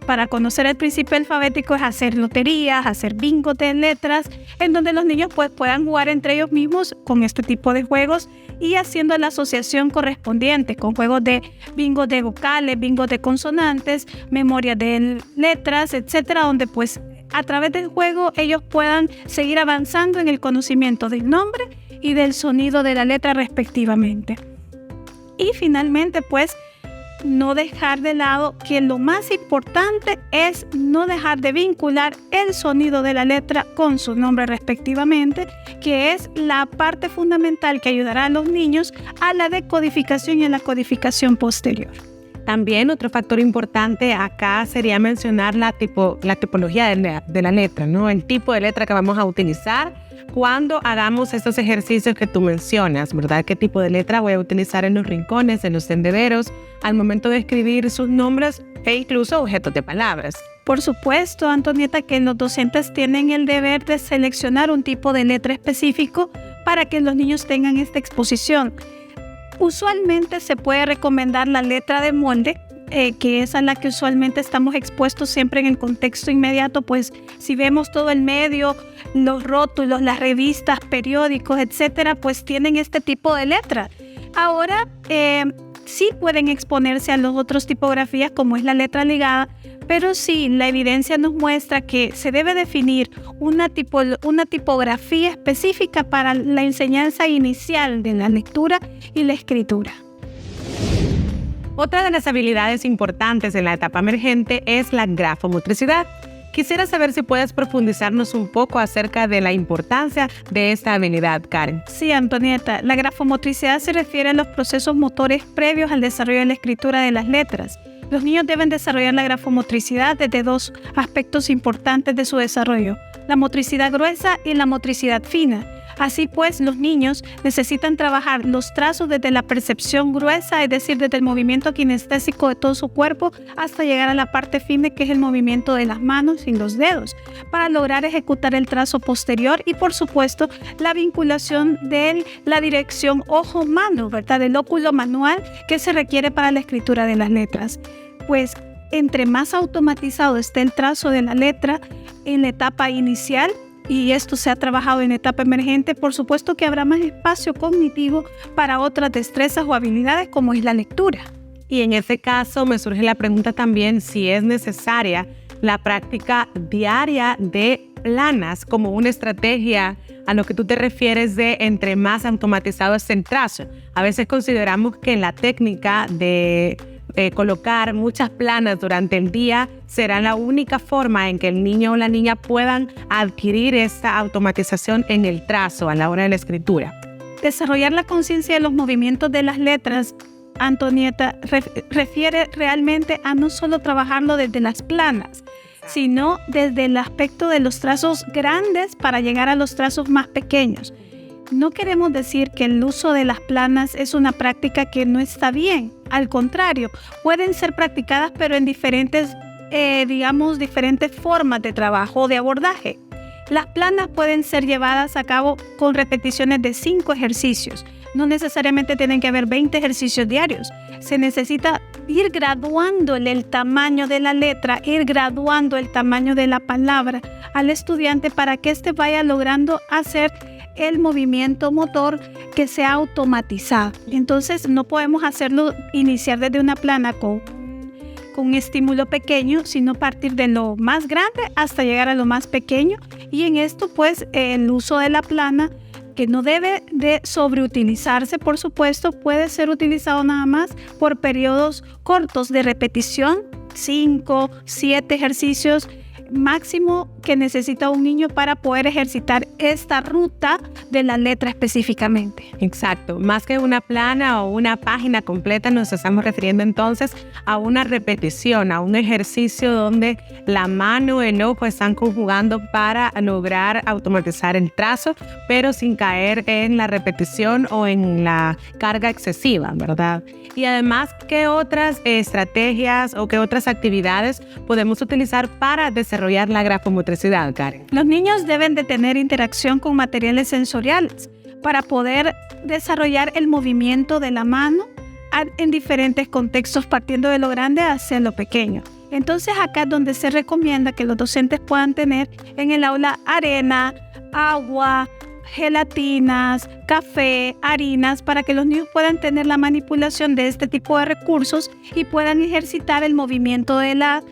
para conocer el principio alfabético es hacer loterías, hacer bingo de letras, en donde los niños puedan jugar entre ellos mismos con este tipo de juegos y haciendo la asociación correspondiente con juegos de bingo de vocales, bingo de consonantes, memoria de letras, etcétera, donde a través del juego ellos puedan seguir avanzando en el conocimiento del nombre y del sonido de la letra respectivamente. Y finalmente, no dejar de lado que lo más importante es no dejar de vincular el sonido de la letra con su nombre respectivamente, que es la parte fundamental que ayudará a los niños a la decodificación y a la codificación posterior. También otro factor importante acá sería mencionar la tipología de la letra, ¿no? El tipo de letra que vamos a utilizar cuando hagamos estos ejercicios que tú mencionas, ¿verdad? ¿Qué tipo de letra voy a utilizar en los rincones, en los tendederos, al momento de escribir sus nombres e incluso objetos de palabras? Por supuesto, Antonieta, que los docentes tienen el deber de seleccionar un tipo de letra específico para que los niños tengan esta exposición. Usualmente se puede recomendar la letra de molde, que es a la que usualmente estamos expuestos siempre en el contexto inmediato, si vemos todo el medio, los rótulos, las revistas, periódicos, etcétera, tienen este tipo de letra. Ahora sí pueden exponerse a las otras tipografías como es la letra ligada, pero sí, la evidencia nos muestra que se debe definir una tipografía específica para la enseñanza inicial de la lectura y la escritura. Otra de las habilidades importantes en la etapa emergente es la grafomotricidad, Quisiera saber si puedes profundizarnos un poco acerca de la importancia de esta habilidad, Karen. Sí, Antonieta, la grafomotricidad se refiere a los procesos motores previos al desarrollo de la escritura de las letras. Los niños deben desarrollar la grafomotricidad desde dos aspectos importantes de su desarrollo: la motricidad gruesa y la motricidad fina. Así pues, los niños necesitan trabajar los trazos desde la percepción gruesa, es decir, desde el movimiento kinestésico de todo su cuerpo, hasta llegar a la parte fina, que es el movimiento de las manos y los dedos, para lograr ejecutar el trazo posterior y, por supuesto, la vinculación de la dirección ojo-mano, ¿verdad? Del óculo manual que se requiere para la escritura de las letras. Pues, entre más automatizado esté el trazo de la letra en la etapa inicial, y esto se ha trabajado en etapa emergente, por supuesto que habrá más espacio cognitivo para otras destrezas o habilidades como es la lectura. Y en ese caso me surge la pregunta también si es necesaria la práctica diaria de planas como una estrategia a lo que tú te refieres de entre más automatizado es el trazo. A veces consideramos que la técnica de colocar muchas planas durante el día será la única forma en que el niño o la niña puedan adquirir esta automatización en el trazo a la hora de la escritura. Desarrollar la conciencia de los movimientos de las letras, Antonieta, refiere realmente a no solo trabajarlo desde las planas, sino desde el aspecto de los trazos grandes para llegar a los trazos más pequeños. No queremos decir que el uso de las planas es una práctica que no está bien. Al contrario, pueden ser practicadas, pero en diferentes formas de trabajo o de abordaje. Las planas pueden ser llevadas a cabo con repeticiones de 5 ejercicios. No necesariamente tienen que haber 20 ejercicios diarios. Se necesita ir graduándole el tamaño de la letra, ir graduando el tamaño de la palabra al estudiante para que éste vaya logrando hacer el movimiento motor que sea automatizado. Entonces no podemos iniciar desde una plana con un estímulo pequeño, sino partir de lo más grande hasta llegar a lo más pequeño. Y en esto pues el uso de la plana, que no debe de sobreutilizarse, por supuesto, puede ser utilizado nada más por periodos cortos de repetición, 5, 7 ejercicios máximo que necesita un niño para poder ejercitar esta ruta de la letra específicamente. Exacto, más que una plana o una página completa, nos estamos refiriendo entonces a una repetición, a un ejercicio donde la mano y el ojo están conjugando para lograr automatizar el trazo, pero sin caer en la repetición o en la carga excesiva, ¿verdad? Y además, ¿qué otras estrategias o qué otras actividades podemos utilizar para desarrollar la grafomotricidad, Karen? Los niños deben de tener interacción con materiales sensoriales para poder desarrollar el movimiento de la mano en diferentes contextos, partiendo de lo grande hacia lo pequeño. Entonces acá es donde se recomienda que los docentes puedan tener en el aula arena, agua, gelatinas, café, harinas, para que los niños puedan tener la manipulación de este tipo de recursos y puedan ejercitar el movimiento de la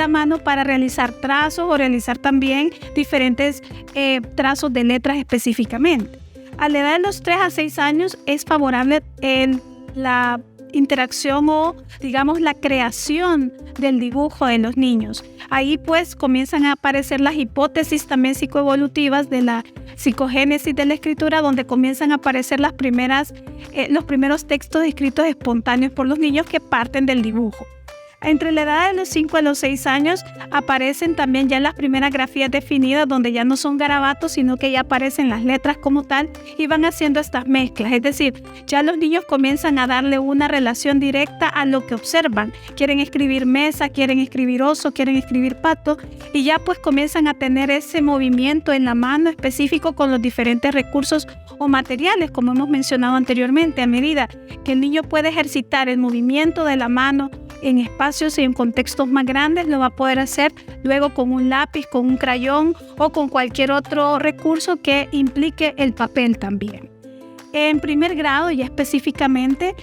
mano para realizar trazos o realizar también diferentes trazos de letras específicamente. A la edad de los 3 a 6 años es favorable la interacción o, digamos, la creación del dibujo de los niños. Ahí pues comienzan a aparecer las hipótesis también psicoevolutivas de la psicogénesis de la escritura, donde comienzan a aparecer los primeros textos escritos espontáneos por los niños que parten del dibujo. Entre la edad de los 5 a los 6 años aparecen también ya las primeras grafías definidas, donde ya no son garabatos, sino que ya aparecen las letras como tal y van haciendo estas mezclas. Es decir, ya los niños comienzan a darle una relación directa a lo que observan. Quieren escribir mesa, quieren escribir oso, quieren escribir pato, y ya pues comienzan a tener ese movimiento en la mano específico con los diferentes recursos o materiales, como hemos mencionado anteriormente. A medida que el niño puede ejercitar el movimiento de la mano en espacios y en contextos más grandes, lo va a poder hacer luego con un lápiz, con un crayón o con cualquier otro recurso que implique el papel también. En primer grado, ya específicamente,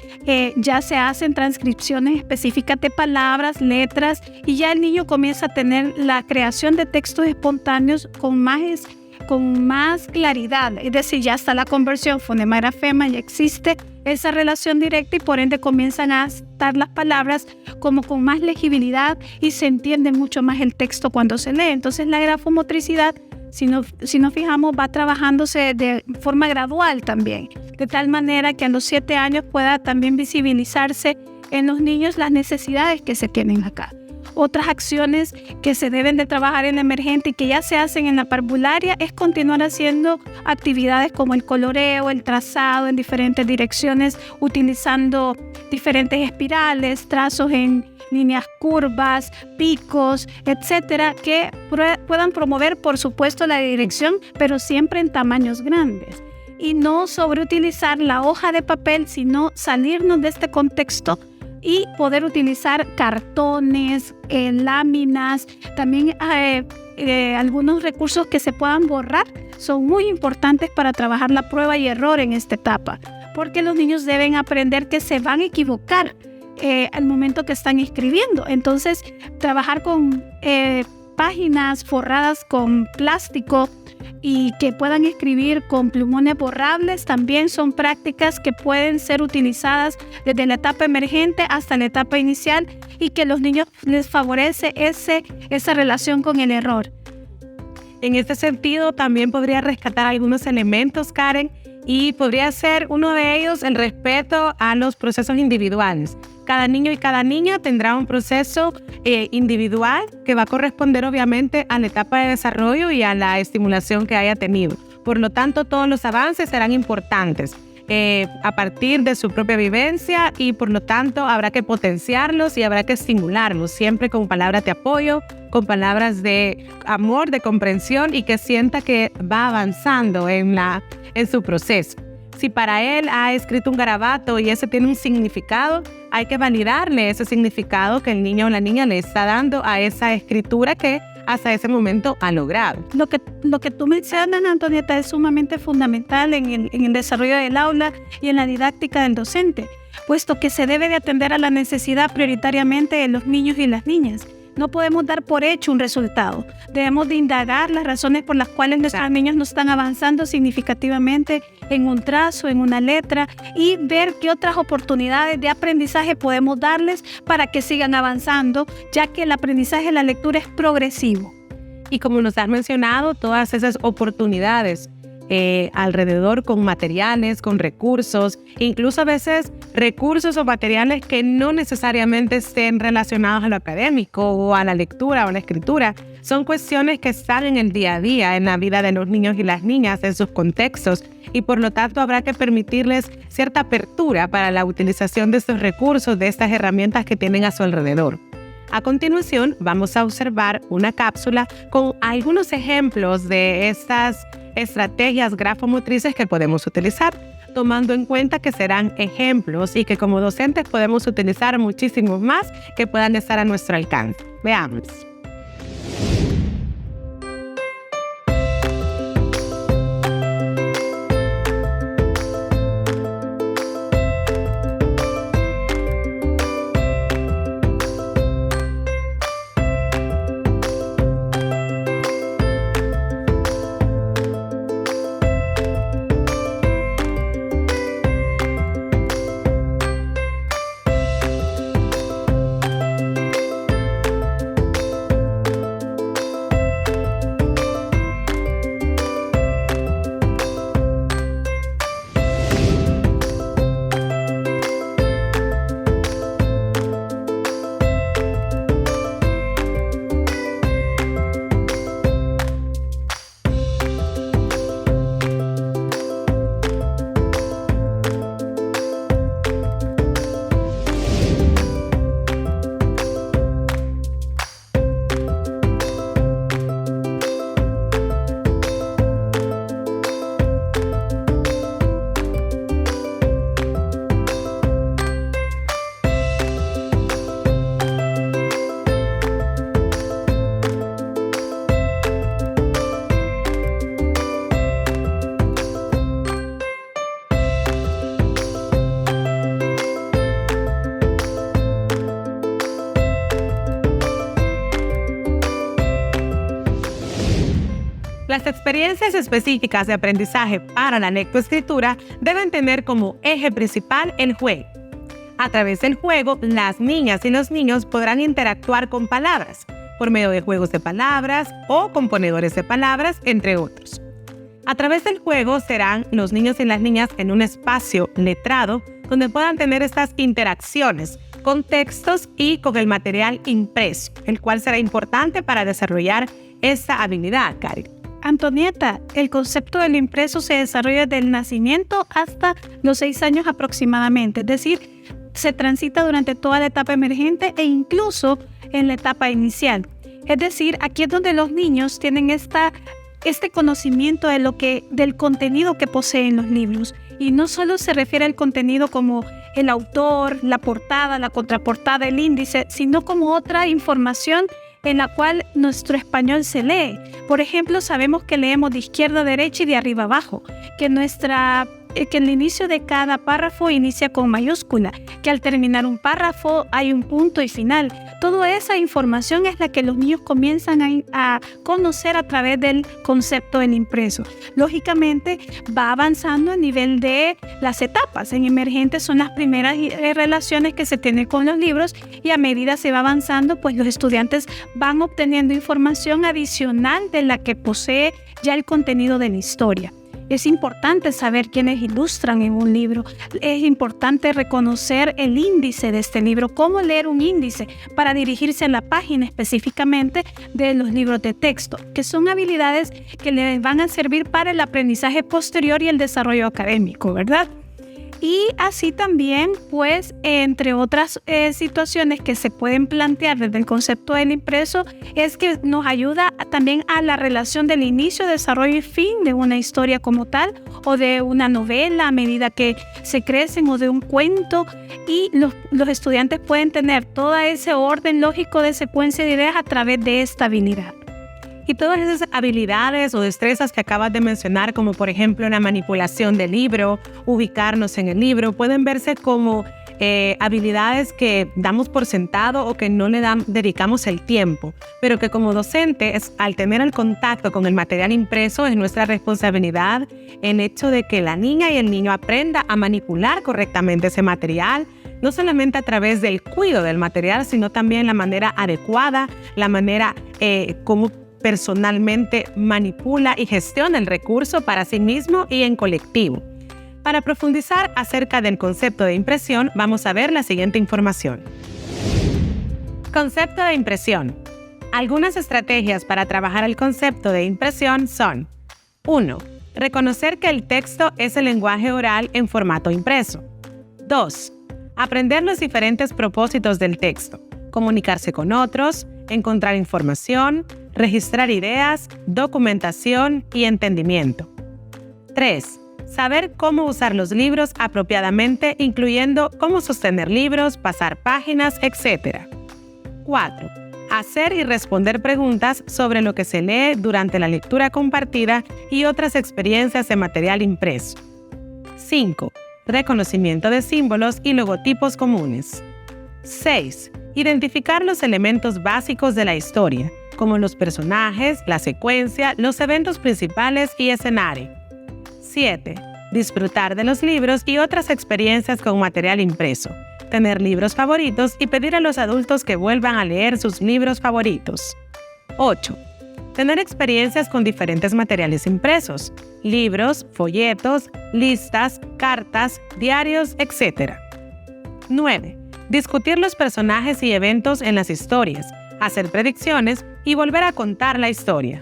ya se hacen transcripciones específicas de palabras, letras, y ya el niño comienza a tener la creación de textos espontáneos con más claridad. Es decir, ya está la conversión fonema-grafema, ya existe esa relación directa y por ende comienzan a estar las palabras como con más legibilidad y se entiende mucho más el texto cuando se lee. Entonces la grafomotricidad, si nos fijamos, va trabajándose de forma gradual también, de tal manera que a los 7 años pueda también visibilizarse en los niños las necesidades que se tienen acá. Otras acciones que se deben de trabajar en la emergente y que ya se hacen en la parvularia es continuar haciendo actividades como el coloreo, el trazado en diferentes direcciones, utilizando diferentes espirales, trazos en líneas curvas, picos, etcétera, que puedan promover, por supuesto, la dirección, pero siempre en tamaños grandes. Y no sobreutilizar la hoja de papel, sino salirnos de este contexto y poder utilizar cartones, láminas, también algunos recursos que se puedan borrar son muy importantes para trabajar la prueba y error en esta etapa, porque los niños deben aprender que se van a equivocar al momento que están escribiendo. Entonces, trabajar con páginas forradas con plástico y que puedan escribir con plumones borrables también son prácticas que pueden ser utilizadas desde la etapa emergente hasta la etapa inicial y que los niños les favorece esa relación con el error. En este sentido, también podría rescatar algunos elementos, Karen, y podría ser uno de ellos el respeto a los procesos individuales. Cada niño y cada niña tendrá un proceso individual que va a corresponder obviamente a la etapa de desarrollo y a la estimulación que haya tenido. Por lo tanto, todos los avances serán importantes a partir de su propia vivencia y por lo tanto habrá que potenciarlos y habrá que estimularlos, siempre con palabras de apoyo, con palabras de amor, de comprensión y que sienta que va avanzando en su proceso. Si para él ha escrito un garabato y ese tiene un significado, hay que validarle ese significado que el niño o la niña le está dando a esa escritura que hasta ese momento ha logrado. Lo que tú mencionas, Antonieta, es sumamente fundamental en el desarrollo del aula y en la didáctica del docente, puesto que se debe de atender a la necesidad prioritariamente de los niños y las niñas. No podemos dar por hecho un resultado. Debemos de indagar las razones por las cuales nuestros niños no están avanzando significativamente en un trazo, en una letra y ver qué otras oportunidades de aprendizaje podemos darles para que sigan avanzando, ya que el aprendizaje de la lectura es progresivo. Y como nos has mencionado, todas esas oportunidades alrededor con materiales, con recursos, incluso a veces recursos o materiales que no necesariamente estén relacionados a lo académico o a la lectura o a la escritura. Son cuestiones que están en el día a día, en la vida de los niños y las niñas, en sus contextos, y por lo tanto habrá que permitirles cierta apertura para la utilización de estos recursos, de estas herramientas que tienen a su alrededor. A continuación, vamos a observar una cápsula con algunos ejemplos de estas estrategias grafomotrices que podemos utilizar, tomando en cuenta que serán ejemplos y que como docentes podemos utilizar muchísimos más que puedan estar a nuestro alcance. Veamos. Las experiencias específicas de aprendizaje para la lectoescritura deben tener como eje principal el juego. A través del juego, las niñas y los niños podrán interactuar con palabras, por medio de juegos de palabras o componedores de palabras, entre otros. A través del juego serán los niños y las niñas en un espacio letrado donde puedan tener estas interacciones con textos y con el material impreso, el cual será importante para desarrollar esta habilidad, Karen. Antonieta, el concepto del impreso se desarrolla desde el nacimiento hasta los 6 años aproximadamente, es decir, se transita durante toda la etapa emergente e incluso en la etapa inicial. Es decir, aquí es donde los niños tienen este conocimiento del contenido que poseen los libros. Y no solo se refiere al contenido como el autor, la portada, la contraportada, el índice, sino como otra información en la cual nuestro español se lee. Por ejemplo, sabemos que leemos de izquierda a derecha y de arriba a abajo, que el inicio de cada párrafo inicia con mayúscula, que al terminar un párrafo hay un punto y final. Toda esa información es la que los niños comienzan a conocer a través del concepto del impreso. Lógicamente va avanzando a nivel de las etapas. En emergentes son las primeras relaciones que se tienen con los libros y a medida se va avanzando, pues los estudiantes van obteniendo información adicional de la que posee ya el contenido de la historia. Es importante saber quiénes ilustran en un libro. Es importante reconocer el índice de este libro, cómo leer un índice para dirigirse a la página específicamente de los libros de texto, que son habilidades que les van a servir para el aprendizaje posterior y el desarrollo académico, ¿verdad? Y así también, pues, entre otras situaciones que se pueden plantear desde el concepto del impreso, es que nos ayuda también a la relación del inicio, desarrollo y fin de una historia como tal, o de una novela a medida que se crecen, o de un cuento, y los estudiantes pueden tener todo ese orden lógico de secuencia de ideas a través de esta habilidad. Y todas esas habilidades o destrezas que acabas de mencionar, como por ejemplo la manipulación del libro, ubicarnos en el libro, pueden verse como habilidades que damos por sentado o que no le dedicamos el tiempo, pero que como docentes, al tener el contacto con el material impreso, es nuestra responsabilidad el hecho de que la niña y el niño aprenda a manipular correctamente ese material, no solamente a través del cuidado del material, sino también la manera adecuada, la manera como personalmente manipula y gestiona el recurso para sí mismo y en colectivo. Para profundizar acerca del concepto de impresión, vamos a ver la siguiente información. Concepto de impresión. Algunas estrategias para trabajar el concepto de impresión son: 1. Reconocer que el texto es el lenguaje oral en formato impreso. 2. Aprender los diferentes propósitos del texto, comunicarse con otros, encontrar información, registrar ideas, documentación y entendimiento. 3. Saber cómo usar los libros apropiadamente, incluyendo cómo sostener libros, pasar páginas, etc. 4. Hacer y responder preguntas sobre lo que se lee durante la lectura compartida y otras experiencias de material impreso. 5. Reconocimiento de símbolos y logotipos comunes. 6. Identificar los elementos básicos de la historia, como los personajes, la secuencia, los eventos principales y escenario. 7. Disfrutar de los libros y otras experiencias con material impreso. Tener libros favoritos y pedir a los adultos que vuelvan a leer sus libros favoritos. 8. Tener experiencias con diferentes materiales impresos, libros, folletos, listas, cartas, diarios, etc. 9. Discutir los personajes y eventos en las historias, hacer predicciones y volver a contar la historia.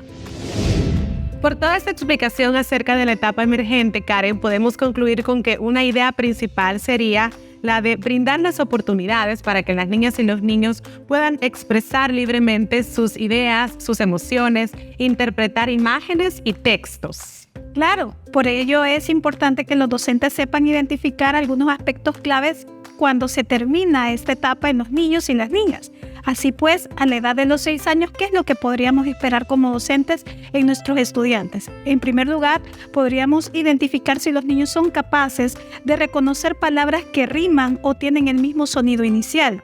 Por toda esta explicación acerca de la etapa emergente, Karen, podemos concluir con que una idea principal sería la de brindar las oportunidades para que las niñas y los niños puedan expresar libremente sus ideas, sus emociones, interpretar imágenes y textos. Claro, por ello es importante que los docentes sepan identificar algunos aspectos claves cuando se termina esta etapa en los niños y las niñas. Así pues, a la edad de los 6 años, ¿qué es lo que podríamos esperar como docentes en nuestros estudiantes? En primer lugar, podríamos identificar si los niños son capaces de reconocer palabras que riman o tienen el mismo sonido inicial.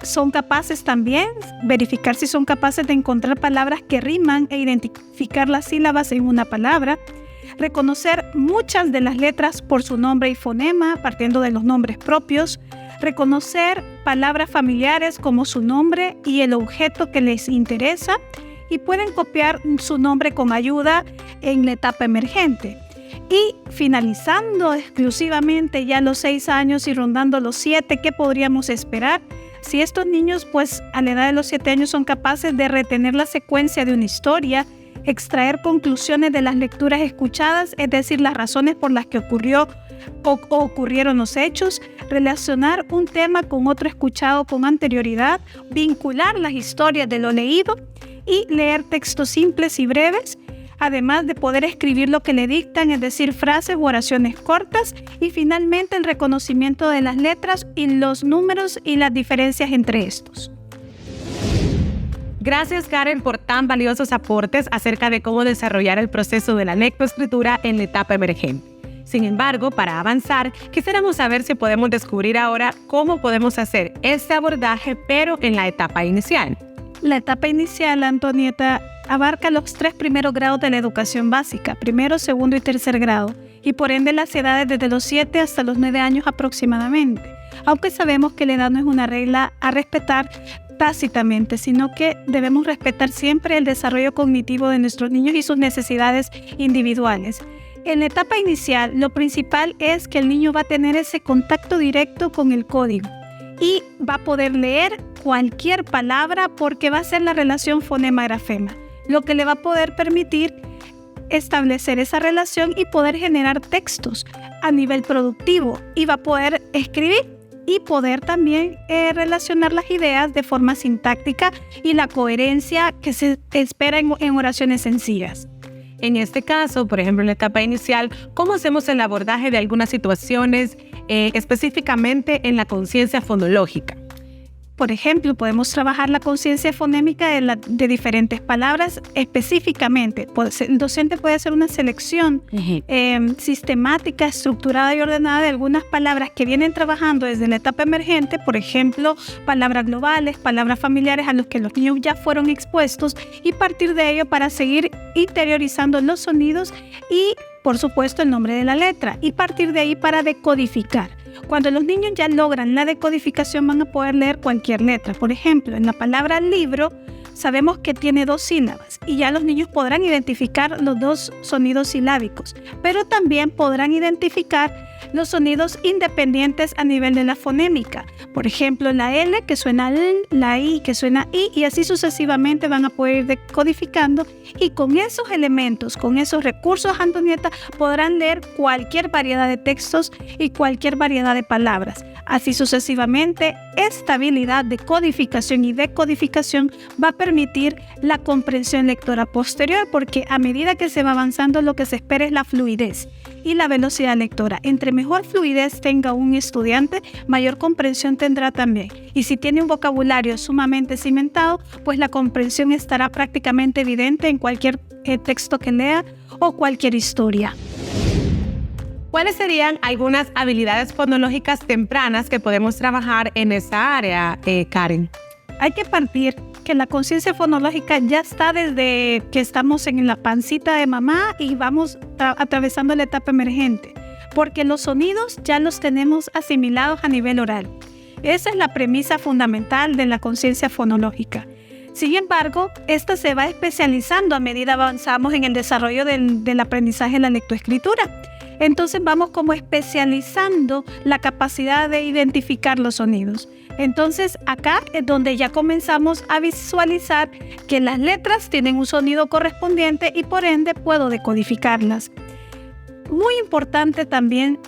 son capaces también, verificar si son capaces de encontrar palabras que riman e identificar las sílabas en una palabra. Reconocer muchas de las letras por su nombre y fonema, partiendo de los nombres propios. Reconocer palabras familiares como su nombre y el objeto que les interesa. Y pueden copiar su nombre con ayuda en la etapa emergente. Y finalizando exclusivamente ya los 6 años y rondando los 7, ¿qué podríamos esperar? Si estos niños, pues a la edad de los 7 años son capaces de retener la secuencia de una historia, extraer conclusiones de las lecturas escuchadas, es decir, las razones por las que ocurrió o ocurrieron los hechos, relacionar un tema con otro escuchado con anterioridad, vincular las historias de lo leído y leer textos simples y breves, además de poder escribir lo que le dictan, es decir, frases u oraciones cortas, y finalmente el reconocimiento de las letras y los números y las diferencias entre estos. Gracias, Karen, por tan valiosos aportes acerca de cómo desarrollar el proceso de la lectoescritura en la etapa emergente. Sin embargo, para avanzar, quisiéramos saber si podemos descubrir ahora cómo podemos hacer este abordaje, pero en la etapa inicial. La etapa inicial, Antonieta, abarca los 3 primeros grados de la educación básica, primero, segundo y tercer grado, y por ende las edades desde los 7 hasta los 9 años aproximadamente. Aunque sabemos que la edad no es una regla a respetar tácitamente, sino que debemos respetar siempre el desarrollo cognitivo de nuestros niños y sus necesidades individuales. En la etapa inicial, lo principal es que el niño va a tener ese contacto directo con el código y va a poder leer cualquier palabra porque va a ser la relación fonema-grafema, lo que le va a poder permitir establecer esa relación y poder generar textos a nivel productivo, y va a poder escribir y poder también relacionar las ideas de forma sintáctica y la coherencia que se espera en oraciones sencillas. En este caso, por ejemplo, en la etapa inicial, ¿cómo hacemos el abordaje de algunas situaciones específicamente en la conciencia fonológica? Por ejemplo, podemos trabajar la conciencia fonémica de diferentes palabras específicamente. El docente puede hacer una selección sistemática, estructurada y ordenada de algunas palabras que vienen trabajando desde la etapa emergente, por ejemplo, palabras globales, palabras familiares a los que los niños ya fueron expuestos, y partir de ello para seguir interiorizando los sonidos y, por supuesto, el nombre de la letra, y partir de ahí para decodificar. Cuando los niños ya logran la decodificación, van a poder leer cualquier letra. Por ejemplo, en la palabra libro, sabemos que tiene 2 sílabas y ya los niños podrán identificar los 2 sonidos silábicos, pero también podrán identificar los sonidos independientes a nivel de la fonémica. Por ejemplo, la L que suena L, la I que suena I, y así sucesivamente van a poder ir decodificando, y con esos elementos, con esos recursos, Antonieta, podrán leer cualquier variedad de textos y cualquier variedad de palabras. Así sucesivamente, esta habilidad de codificación y decodificación va a permitir la comprensión lectora posterior, porque a medida que se va avanzando, lo que se espera es la fluidez y la velocidad lectora. Entre mejor fluidez tenga un estudiante, mayor comprensión tendrá también. Y si tiene un vocabulario sumamente cimentado, pues la comprensión estará prácticamente evidente en cualquier texto que lea o cualquier historia. ¿Cuáles serían algunas habilidades fonológicas tempranas que podemos trabajar en esta área, Karen? Hay que partir que la conciencia fonológica ya está desde que estamos en la pancita de mamá y vamos atravesando la etapa emergente, porque los sonidos ya los tenemos asimilados a nivel oral. Esa es la premisa fundamental de la conciencia fonológica. Sin embargo, esta se va especializando a medida que avanzamos en el desarrollo del aprendizaje de la lectoescritura. Entonces vamos como especializando la capacidad de identificar los sonidos. Entonces acá es donde ya comenzamos a visualizar que las letras tienen un sonido correspondiente y por ende puedo decodificarlas. Muy importante también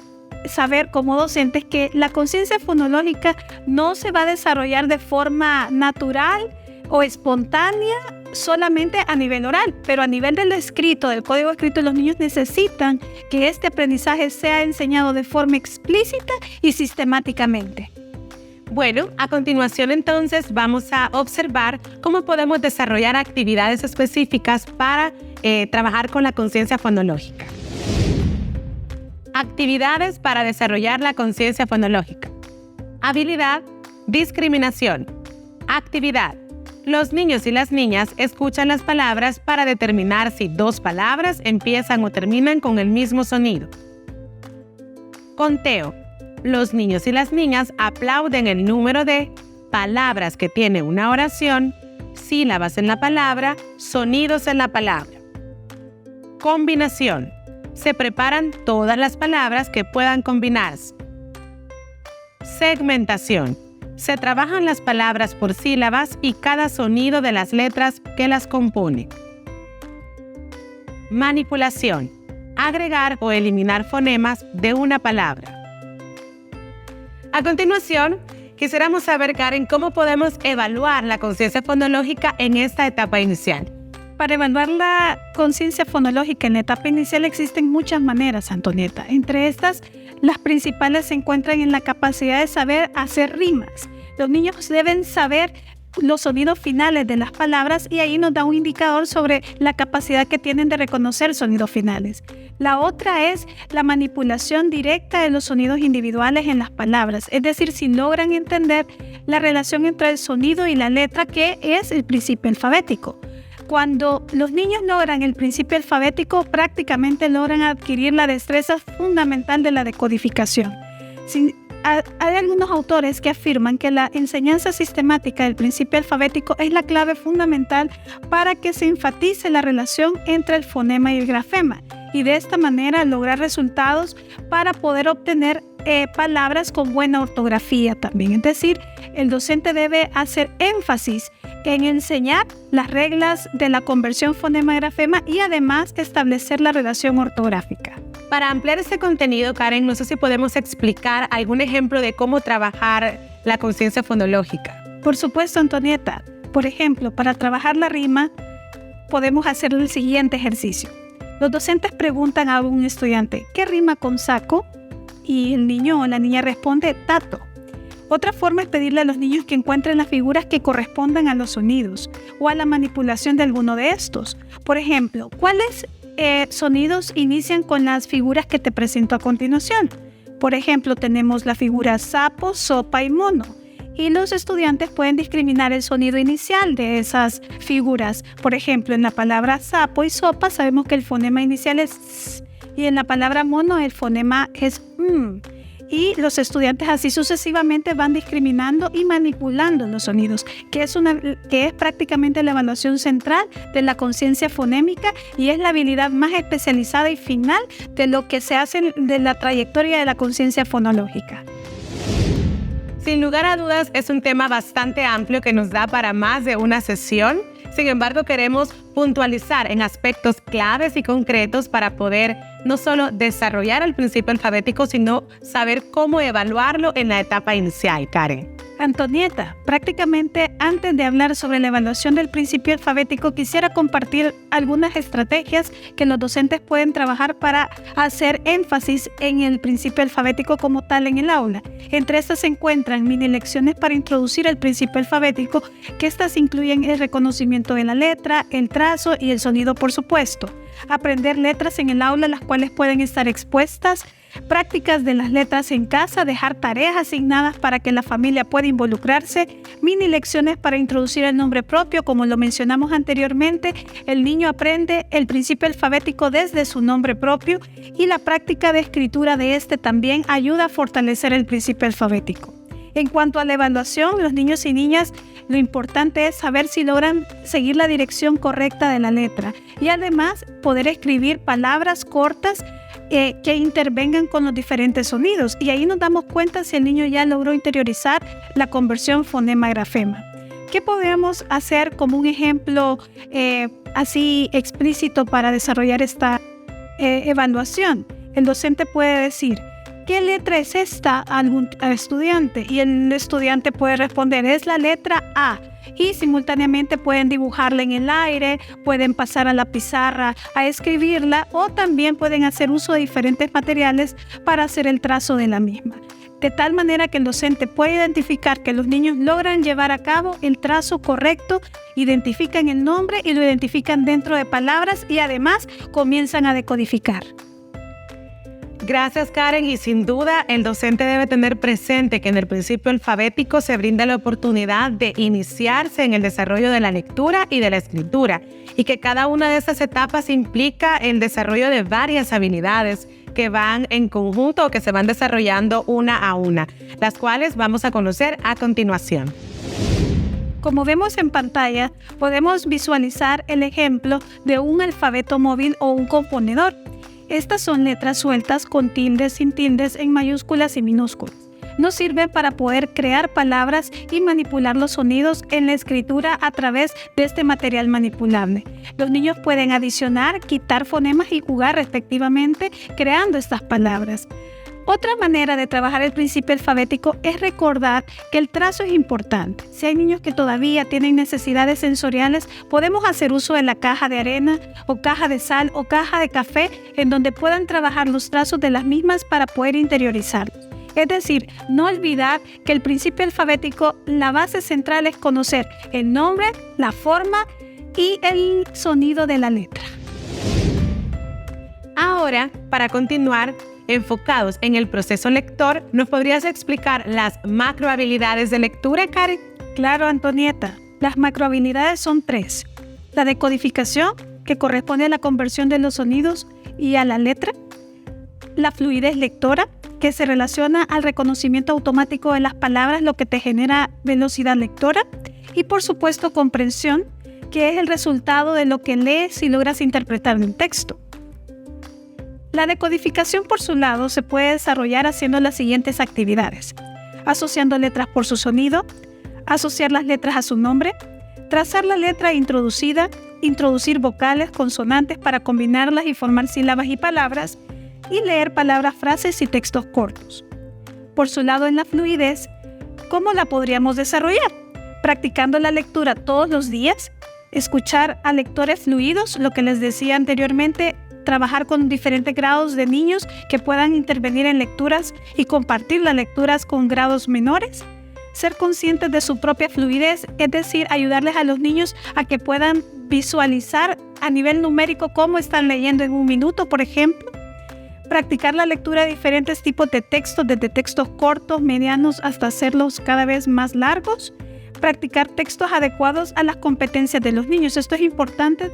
saber como docentes que la conciencia fonológica no se va a desarrollar de forma natural o espontánea solamente a nivel oral, pero a nivel del escrito, del código escrito, los niños necesitan que este aprendizaje sea enseñado de forma explícita y sistemáticamente. Bueno, a continuación entonces vamos a observar cómo podemos desarrollar actividades específicas para trabajar con la conciencia fonológica. Actividades para desarrollar la conciencia fonológica. Habilidad, discriminación. Actividad. Los niños y las niñas escuchan las palabras para determinar si 2 palabras empiezan o terminan con el mismo sonido. Conteo. Los niños y las niñas aplauden el número de palabras que tiene una oración, sílabas en la palabra, sonidos en la palabra. Combinación. Se preparan todas las palabras que puedan combinarse. Segmentación. Se trabajan las palabras por sílabas y cada sonido de las letras que las componen. Manipulación. Agregar o eliminar fonemas de una palabra. A continuación, quisiéramos saber, Karen, cómo podemos evaluar la conciencia fonológica en esta etapa inicial. Para evaluar la conciencia fonológica en la etapa inicial existen muchas maneras, Antonieta. Entre estas, las principales se encuentran en la capacidad de saber hacer rimas. Los niños deben saber los sonidos finales de las palabras y ahí nos da un indicador sobre la capacidad que tienen de reconocer sonidos finales. La otra es la manipulación directa de los sonidos individuales en las palabras, es decir, si logran entender la relación entre el sonido y la letra, que es el principio alfabético. Cuando los niños logran el principio alfabético, prácticamente logran adquirir la destreza fundamental de la decodificación. Hay algunos autores que afirman que la enseñanza sistemática del principio alfabético es la clave fundamental para que se enfatice la relación entre el fonema y el grafema y de esta manera lograr resultados para poder obtener palabras con buena ortografía también. Es decir, el docente debe hacer énfasis en enseñar las reglas de la conversión fonema-grafema y además establecer la relación ortográfica. Para ampliar ese contenido, Karen, no sé si podemos explicar algún ejemplo de cómo trabajar la conciencia fonológica. Por supuesto, Antonieta. Por ejemplo, para trabajar la rima, podemos hacer el siguiente ejercicio. Los docentes preguntan a un estudiante, ¿qué rima con saco? Y el niño o la niña responde, tato. Otra forma es pedirle a los niños que encuentren las figuras que correspondan a los sonidos o a la manipulación de alguno de estos. Por ejemplo, ¿cuáles sonidos inician con las figuras que te presento a continuación? Por ejemplo, tenemos la figura sapo, sopa y mono. Y los estudiantes pueden discriminar el sonido inicial de esas figuras. Por ejemplo, en la palabra sapo y sopa sabemos que el fonema inicial es s, y en la palabra mono el fonema es m. Y los estudiantes así sucesivamente van discriminando y manipulando los sonidos, que es prácticamente la evaluación central de la conciencia fonémica y es la habilidad más especializada y final de lo que se hace de la trayectoria de la conciencia fonológica. Sin lugar a dudas, es un tema bastante amplio que nos da para más de una sesión. Sin embargo, queremos puntualizar en aspectos claves y concretos para poder no solo desarrollar el principio alfabético, sino saber cómo evaluarlo en la etapa inicial, Karen. Antonieta, prácticamente antes de hablar sobre la evaluación del principio alfabético, quisiera compartir algunas estrategias que los docentes pueden trabajar para hacer énfasis en el principio alfabético como tal en el aula. Entre estas se encuentran mini lecciones para introducir el principio alfabético, que estas incluyen el reconocimiento de la letra, el trazo y el sonido, por supuesto. Aprender letras en el aula, las cuales pueden estar expuestas, prácticas de las letras en casa, dejar tareas asignadas para que la familia pueda involucrarse, mini lecciones para introducir el nombre propio, como lo mencionamos anteriormente, el niño aprende el principio alfabético desde su nombre propio y la práctica de escritura de este también ayuda a fortalecer el principio alfabético. En cuanto a la evaluación, los niños y niñas, lo importante es saber si logran seguir la dirección correcta de la letra y además poder escribir palabras cortas que intervengan con los diferentes sonidos. Y ahí nos damos cuenta si el niño ya logró interiorizar la conversión fonema-grafema. ¿Qué podemos hacer como un ejemplo así explícito para desarrollar esta evaluación? El docente puede decir, ¿qué letra es esta a algún estudiante? Y el estudiante puede responder, es la letra A. Y simultáneamente pueden dibujarla en el aire, pueden pasar a la pizarra a escribirla o también pueden hacer uso de diferentes materiales para hacer el trazo de la misma. De tal manera que el docente puede identificar que los niños logran llevar a cabo el trazo correcto, identifican el nombre y lo identifican dentro de palabras y además comienzan a decodificar. Gracias, Karen. Y sin duda, el docente debe tener presente que en el principio alfabético se brinda la oportunidad de iniciarse en el desarrollo de la lectura y de la escritura, y que cada una de estas etapas implica el desarrollo de varias habilidades que van en conjunto o que se van desarrollando una a una, las cuales vamos a conocer a continuación. Como vemos en pantalla, podemos visualizar el ejemplo de un alfabeto móvil o un componedor. Estas son letras sueltas con tildes, sin tildes, en mayúsculas y minúsculas. Nos sirven para poder crear palabras y manipular los sonidos en la escritura a través de este material manipulable. Los niños pueden adicionar, quitar fonemas y jugar respectivamente creando estas palabras. Otra manera de trabajar el principio alfabético es recordar que el trazo es importante. Si hay niños que todavía tienen necesidades sensoriales, podemos hacer uso de la caja de arena o caja de sal o caja de café en donde puedan trabajar los trazos de las mismas para poder interiorizarlos. Es decir, no olvidar que el principio alfabético, la base central es conocer el nombre, la forma y el sonido de la letra. Ahora, para continuar, enfocados en el proceso lector, ¿nos podrías explicar las macrohabilidades de lectura, Karen? Claro, Antonieta. Las macrohabilidades son 3. La decodificación, que corresponde a la conversión de los sonidos y a la letra. La fluidez lectora, que se relaciona al reconocimiento automático de las palabras, lo que te genera velocidad lectora. Y por supuesto, comprensión, que es el resultado de lo que lees y logras interpretar en el texto. La decodificación, por su lado, se puede desarrollar haciendo las siguientes actividades: asociando letras por su sonido, asociar las letras a su nombre, trazar la letra introducida, introducir vocales, consonantes para combinarlas y formar sílabas y palabras, y leer palabras, frases y textos cortos. Por su lado, en la fluidez, ¿cómo la podríamos desarrollar? Practicando la lectura todos los días, escuchar a lectores fluidos, lo que les decía anteriormente, trabajar con diferentes grados de niños que puedan intervenir en lecturas y compartir las lecturas con grados menores. Ser conscientes de su propia fluidez, es decir, ayudarles a los niños a que puedan visualizar a nivel numérico cómo están leyendo en un minuto, por ejemplo. Practicar la lectura de diferentes tipos de textos, desde textos cortos, medianos, hasta hacerlos cada vez más largos. Practicar textos adecuados a las competencias de los niños. Esto es importante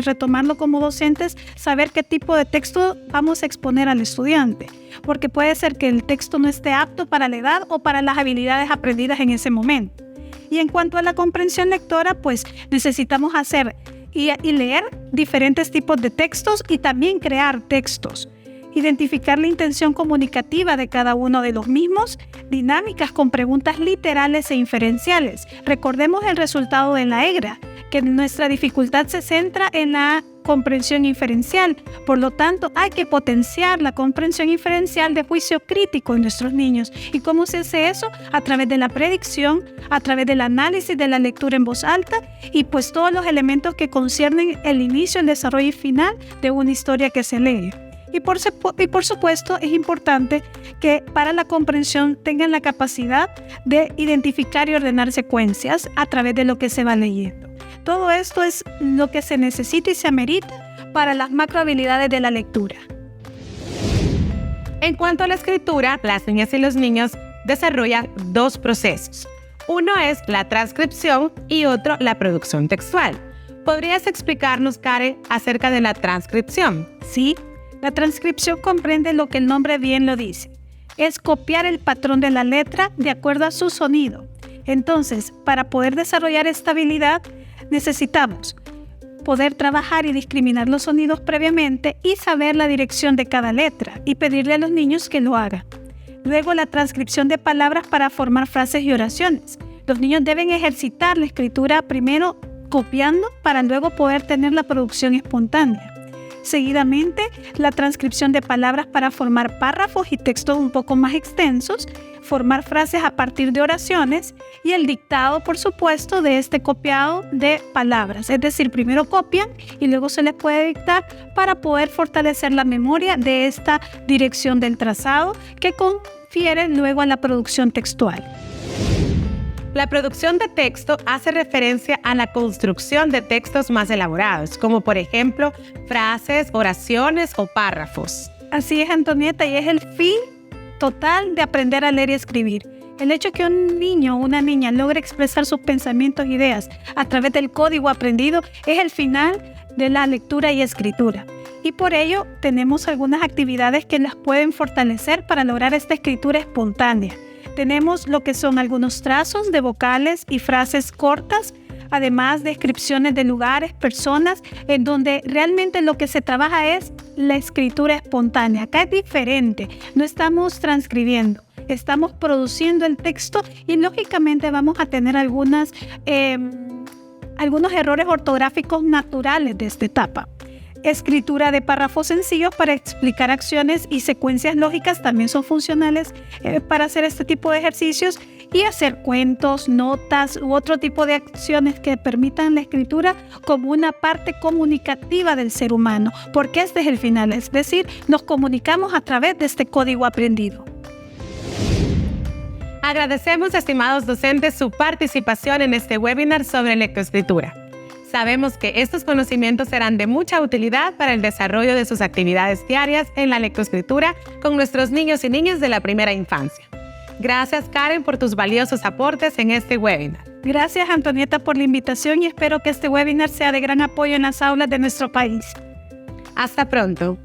retomarlo como docentes, saber qué tipo de texto vamos a exponer al estudiante, porque puede ser que el texto no esté apto para la edad o para las habilidades aprendidas en ese momento. Y en cuanto a la comprensión lectora, pues necesitamos hacer y leer diferentes tipos de textos y también crear textos. Identificar la intención comunicativa de cada uno de los mismos, dinámicas con preguntas literales e inferenciales. Recordemos el resultado de la EGRA, que nuestra dificultad se centra en la comprensión inferencial. Por lo tanto, hay que potenciar la comprensión inferencial de juicio crítico en nuestros niños. ¿Y cómo se hace eso? A través de la predicción, a través del análisis de la lectura en voz alta y pues todos los elementos que conciernen el inicio, el desarrollo y final de una historia que se lee. Y por supuesto es importante que para la comprensión tengan la capacidad de identificar y ordenar secuencias a través de lo que se va leyendo. Todo esto es lo que se necesita y se amerita para las macrohabilidades de la lectura. En cuanto a la escritura, las niñas y los niños desarrollan 2 procesos. Uno es la transcripción y otro la producción textual. ¿Podrías explicarnos, Karen, acerca de la transcripción? Sí. La transcripción comprende lo que el nombre bien lo dice. Es copiar el patrón de la letra de acuerdo a su sonido. Entonces, para poder desarrollar esta habilidad, necesitamos poder trabajar y discriminar los sonidos previamente y saber la dirección de cada letra y pedirle a los niños que lo hagan. Luego, la transcripción de palabras para formar frases y oraciones. Los niños deben ejercitar la escritura primero copiando para luego poder tener la producción espontánea. Seguidamente, la transcripción de palabras para formar párrafos y textos un poco más extensos, formar frases a partir de oraciones y el dictado, por supuesto, de este copiado de palabras. Es decir, primero copian y luego se les puede dictar para poder fortalecer la memoria de esta dirección del trazado que confiere luego a la producción textual. La producción de texto hace referencia a la construcción de textos más elaborados, como por ejemplo frases, oraciones o párrafos. Así es, Antonieta, y es el fin total de aprender a leer y escribir. El hecho que un niño o una niña logre expresar sus pensamientos e ideas a través del código aprendido es el final de la lectura y escritura. Y por ello tenemos algunas actividades que las pueden fortalecer para lograr esta escritura espontánea. Tenemos lo que son algunos trazos de vocales y frases cortas, además descripciones de lugares, personas, en donde realmente lo que se trabaja es la escritura espontánea. Acá es diferente, no estamos transcribiendo, estamos produciendo el texto y lógicamente vamos a tener algunos errores ortográficos naturales de esta etapa. Escritura de párrafos sencillos para explicar acciones y secuencias lógicas también son funcionales para hacer este tipo de ejercicios, y hacer cuentos, notas u otro tipo de acciones que permitan la escritura como una parte comunicativa del ser humano, porque este es el final, es decir, nos comunicamos a través de este código aprendido. Agradecemos, estimados docentes, su participación en este webinar sobre lectoescritura. Sabemos que estos conocimientos serán de mucha utilidad para el desarrollo de sus actividades diarias en la lectoescritura con nuestros niños y niñas de la primera infancia. Gracias, Karen, por tus valiosos aportes en este webinar. Gracias, Antonieta, por la invitación y espero que este webinar sea de gran apoyo en las aulas de nuestro país. Hasta pronto.